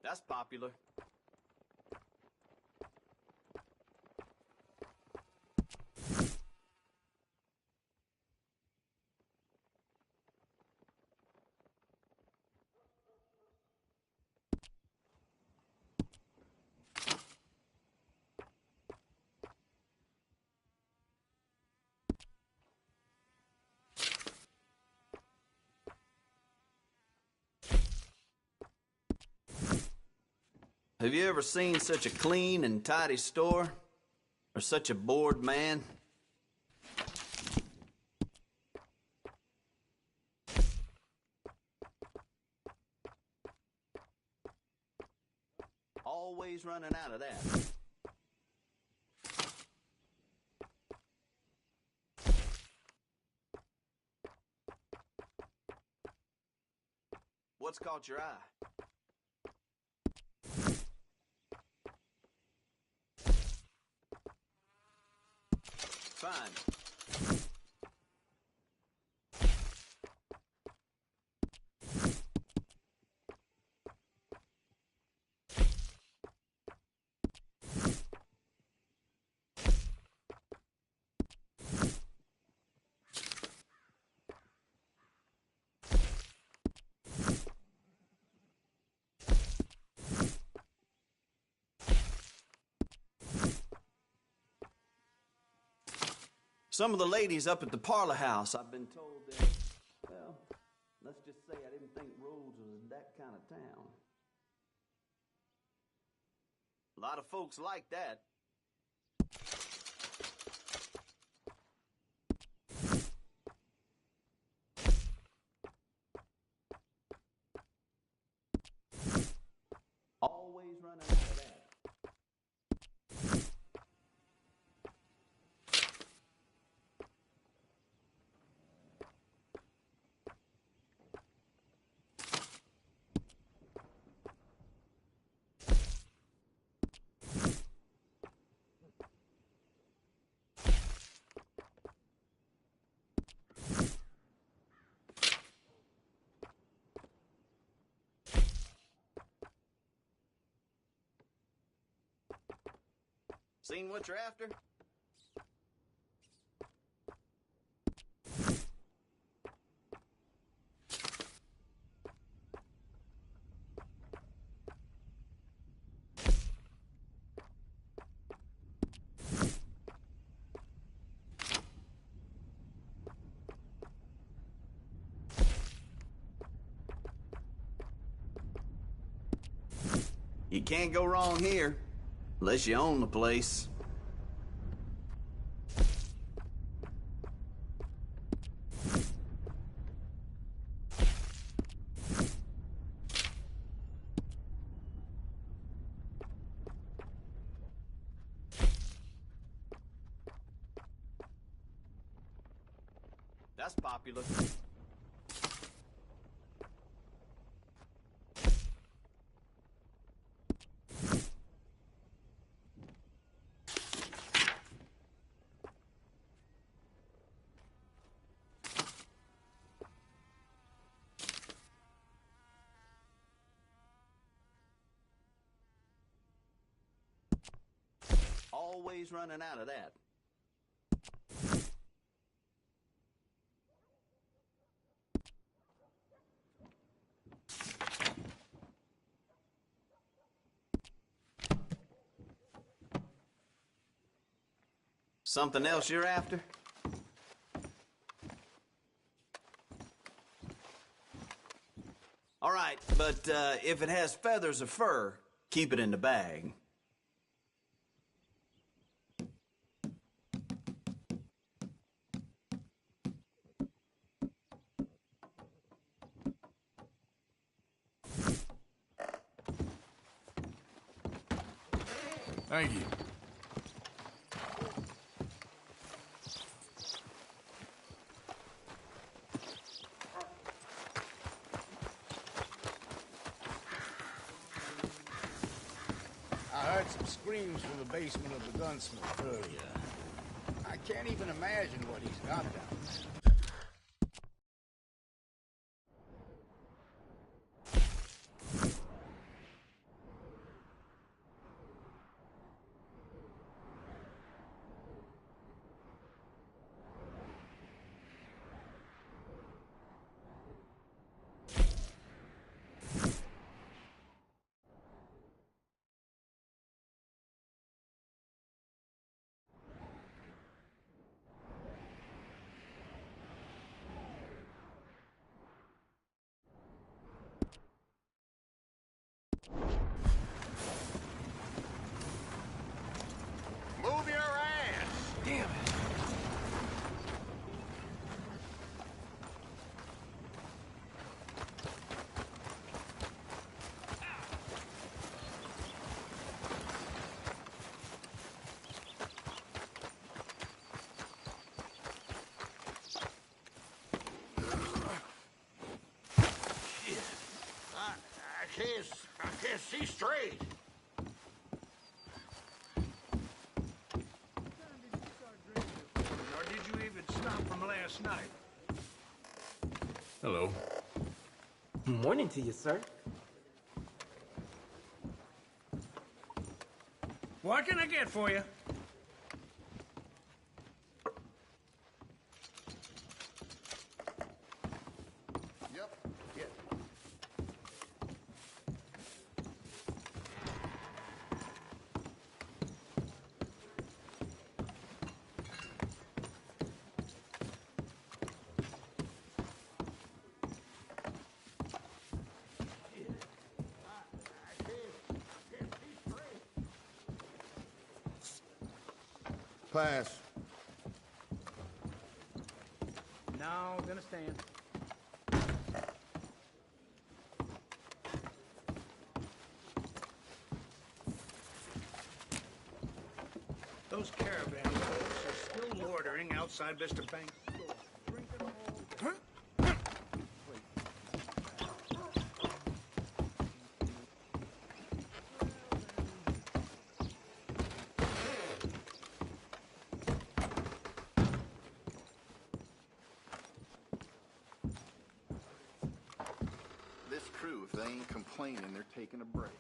Speaker 23: That's popular. Have you ever seen such a clean and tidy store? Or such a bored man? Always running out of that. What's caught your eye? Fine. Some of the ladies up at the parlor house, I've been told that, well, let's just say I didn't think Rhodes was that kind of town. A lot of folks like that. Always running out of that. Seen what you're after? You can't go wrong here, unless you own the place. That's popular. Always running out of that. Something else you're after? All right, but if it has feathers or fur, keep it in the bag.
Speaker 1: Thank you.
Speaker 4: got some screams from the basement of the gunsmith earlier. I can't even imagine what he's got down there.
Speaker 13: Move your ass!
Speaker 2: Damn it.
Speaker 13: I can't see straight.
Speaker 4: Or did you even stop from last night?
Speaker 1: Hello.
Speaker 3: Morning to you, sir.
Speaker 4: What can I get for you?
Speaker 17: Yep. Yeah.
Speaker 21: Pass.
Speaker 4: No, gonna stand. Those caravan folks are still loitering outside Mr. Banks' store, drinking all...
Speaker 21: This crew, if they ain't complaining, they're taking a break.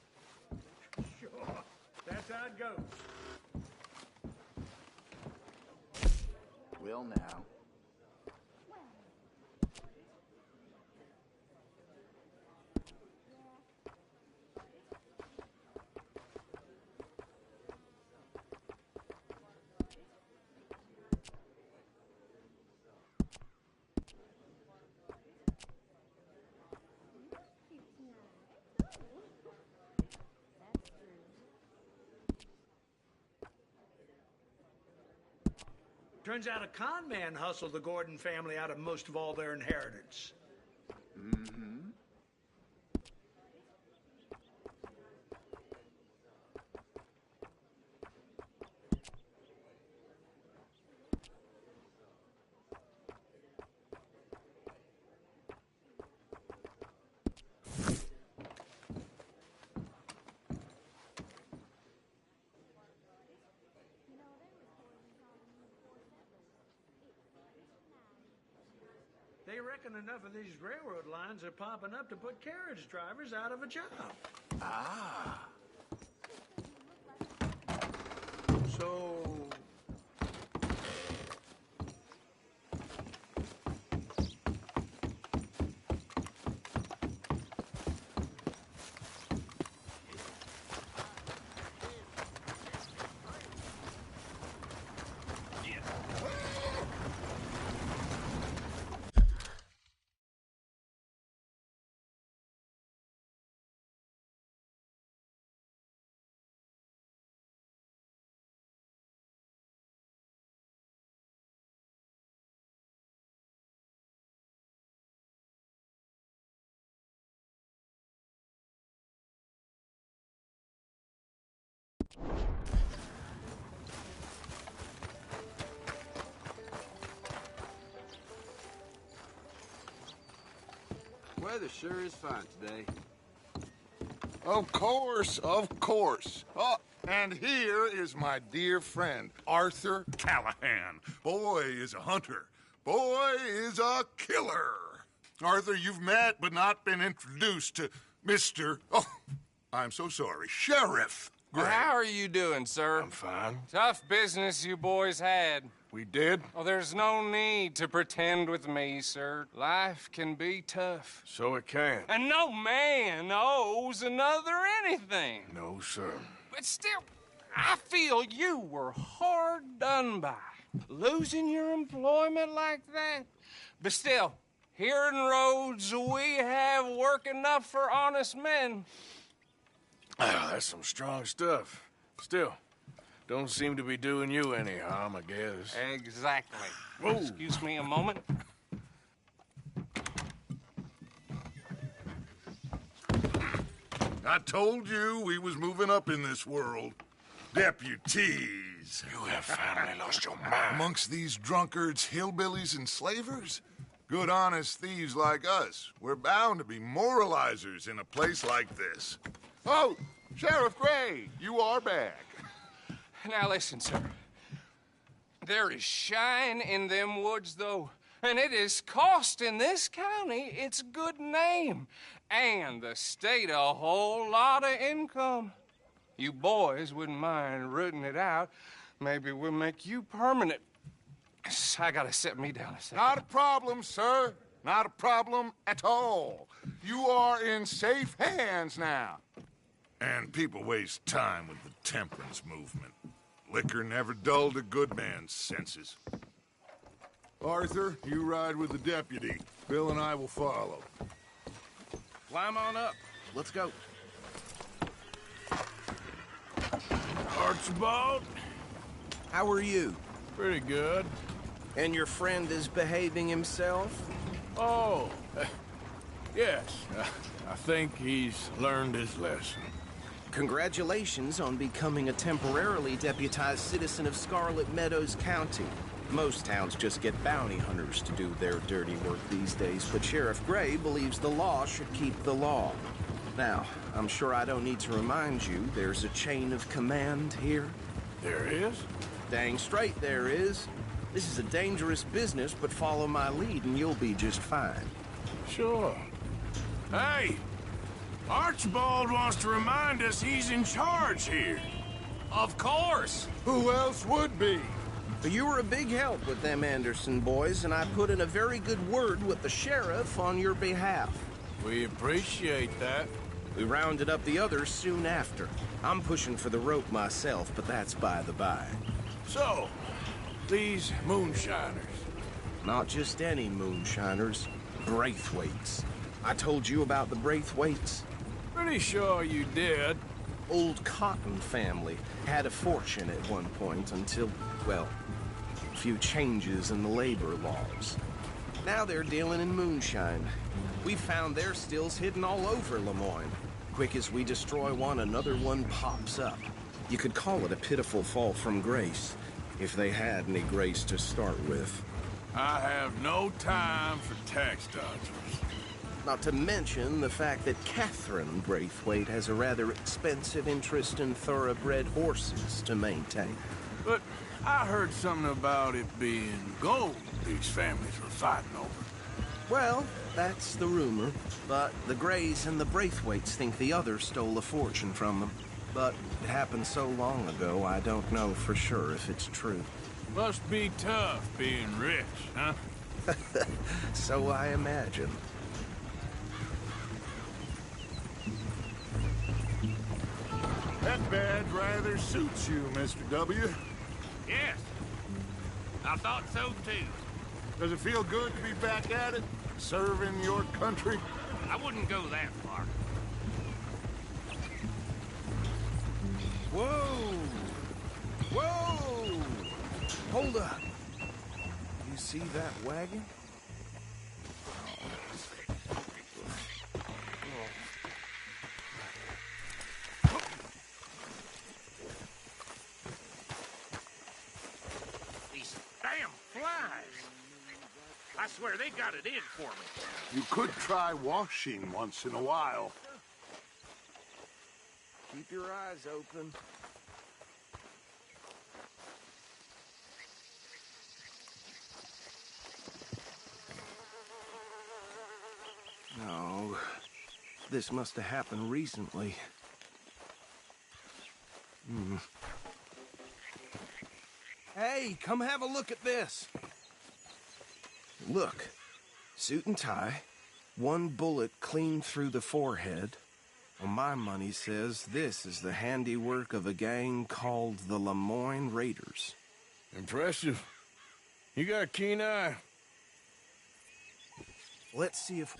Speaker 4: Sure, that's how it goes.
Speaker 21: Well, now.
Speaker 4: Turns out a con man hustled the Gordon family out of most of all their inheritance.
Speaker 21: Mm-hmm.
Speaker 4: They reckon enough of these railroad lines are popping up to put carriage drivers out of a job.
Speaker 21: Ah.
Speaker 4: So...
Speaker 5: Weather sure is fine today.
Speaker 21: Of course, of course. Oh,
Speaker 17: And here is my dear friend, Arthur Callahan. Boy is a hunter. Boy is a killer. Arthur, you've met but not been introduced to Mr. Oh, I'm so sorry, Sheriff Gray.
Speaker 12: How are you doing, sir?
Speaker 1: I'm fine.
Speaker 12: Tough business you boys had.
Speaker 1: We did?
Speaker 12: Oh, there's no need to pretend with me, sir. Life can be tough.
Speaker 1: So it can.
Speaker 12: And no man owes another anything.
Speaker 1: No, sir.
Speaker 12: But still, I feel you were hard done by. Losing your employment like that. But still, here in Rhodes, we have work enough for honest men.
Speaker 1: Oh, that's some strong stuff. Still, don't seem to be doing you any harm, I guess.
Speaker 12: Exactly.
Speaker 1: Whoa.
Speaker 12: Excuse me a moment.
Speaker 17: I told you we was moving up in this world. Deputies.
Speaker 1: You have finally lost your mind.
Speaker 17: Amongst these drunkards, hillbillies, and slavers? Good, honest thieves like us. We're bound to be moralizers in a place like this. Oh, Sheriff Gray, you are back.
Speaker 12: Now listen, sir. There is shine in them woods, though, and it is costing this county its good name and the state a whole lot of income. You boys wouldn't mind rooting it out. Maybe we'll make you permanent. I gotta sit me down a second.
Speaker 17: Not a problem, sir. Not a problem at all. You are in safe hands now. And people waste time with the temperance movement. Liquor never dulled a good man's senses. Arthur, you ride with the deputy. Bill and I will follow.
Speaker 4: Climb on up. Let's go.
Speaker 1: Archibald?
Speaker 4: How are you?
Speaker 1: Pretty good.
Speaker 4: And your friend is behaving himself?
Speaker 1: Oh, yes. I think he's learned his lesson.
Speaker 4: Congratulations on becoming a temporarily deputized citizen of Scarlet Meadows County. Most towns just get bounty hunters to do their dirty work these days, but Sheriff Gray believes the law should keep the law. Now, I'm sure I don't need to remind you, there's a chain of command here.
Speaker 1: There is?
Speaker 4: Dang straight there is. This is a dangerous business, but follow my lead and you'll be just fine.
Speaker 1: Sure. Hey! Archibald wants to remind us he's in charge here.
Speaker 4: Of course!
Speaker 17: Who else would be?
Speaker 4: You were a big help with them Anderson boys, and I put in a very good word with the sheriff on your behalf.
Speaker 1: We appreciate that.
Speaker 4: We rounded up the others soon after. I'm pushing for the rope myself, but that's by the by.
Speaker 1: So, these moonshiners.
Speaker 4: Not just any moonshiners, Braithwaites. I told you about the Braithwaites?
Speaker 1: Pretty sure you did.
Speaker 4: Old Cotton family had a fortune at one point until, well, a few changes in the labor laws. Now they're dealing in moonshine. We found their stills hidden all over Lemoyne. Quick as we destroy one, another one pops up. You could call it a pitiful fall from grace, if they had any grace to start with.
Speaker 1: I have no time for tax dodgers.
Speaker 4: Not to mention the fact that Catherine Braithwaite has a rather expensive interest in thoroughbred horses to maintain.
Speaker 1: But I heard something about it being gold these families were fighting over.
Speaker 4: Well, that's the rumor. But the Grays and the Braithwaites think the other stole a fortune from them. But it happened so long ago, I don't know for sure if it's true.
Speaker 1: Must be tough being rich, huh?
Speaker 4: So I imagine.
Speaker 17: That badge rather suits you, Mr. W.
Speaker 5: Yes. I thought so, too.
Speaker 17: Does it feel good to be back at it? Serving your country?
Speaker 5: I wouldn't go that far.
Speaker 4: Whoa! Whoa! Hold up. You see that wagon?
Speaker 5: These damn flies. I swear they got it in for me.
Speaker 17: You could try washing once in a while.
Speaker 4: Keep your eyes open. No, this must have happened recently. Hey, come have a look at this. Look, suit and tie, one bullet clean through the forehead. Well, my money says this is the handiwork of a gang called the Lemoyne Raiders.
Speaker 1: Impressive. You got a keen eye.
Speaker 4: Let's see if...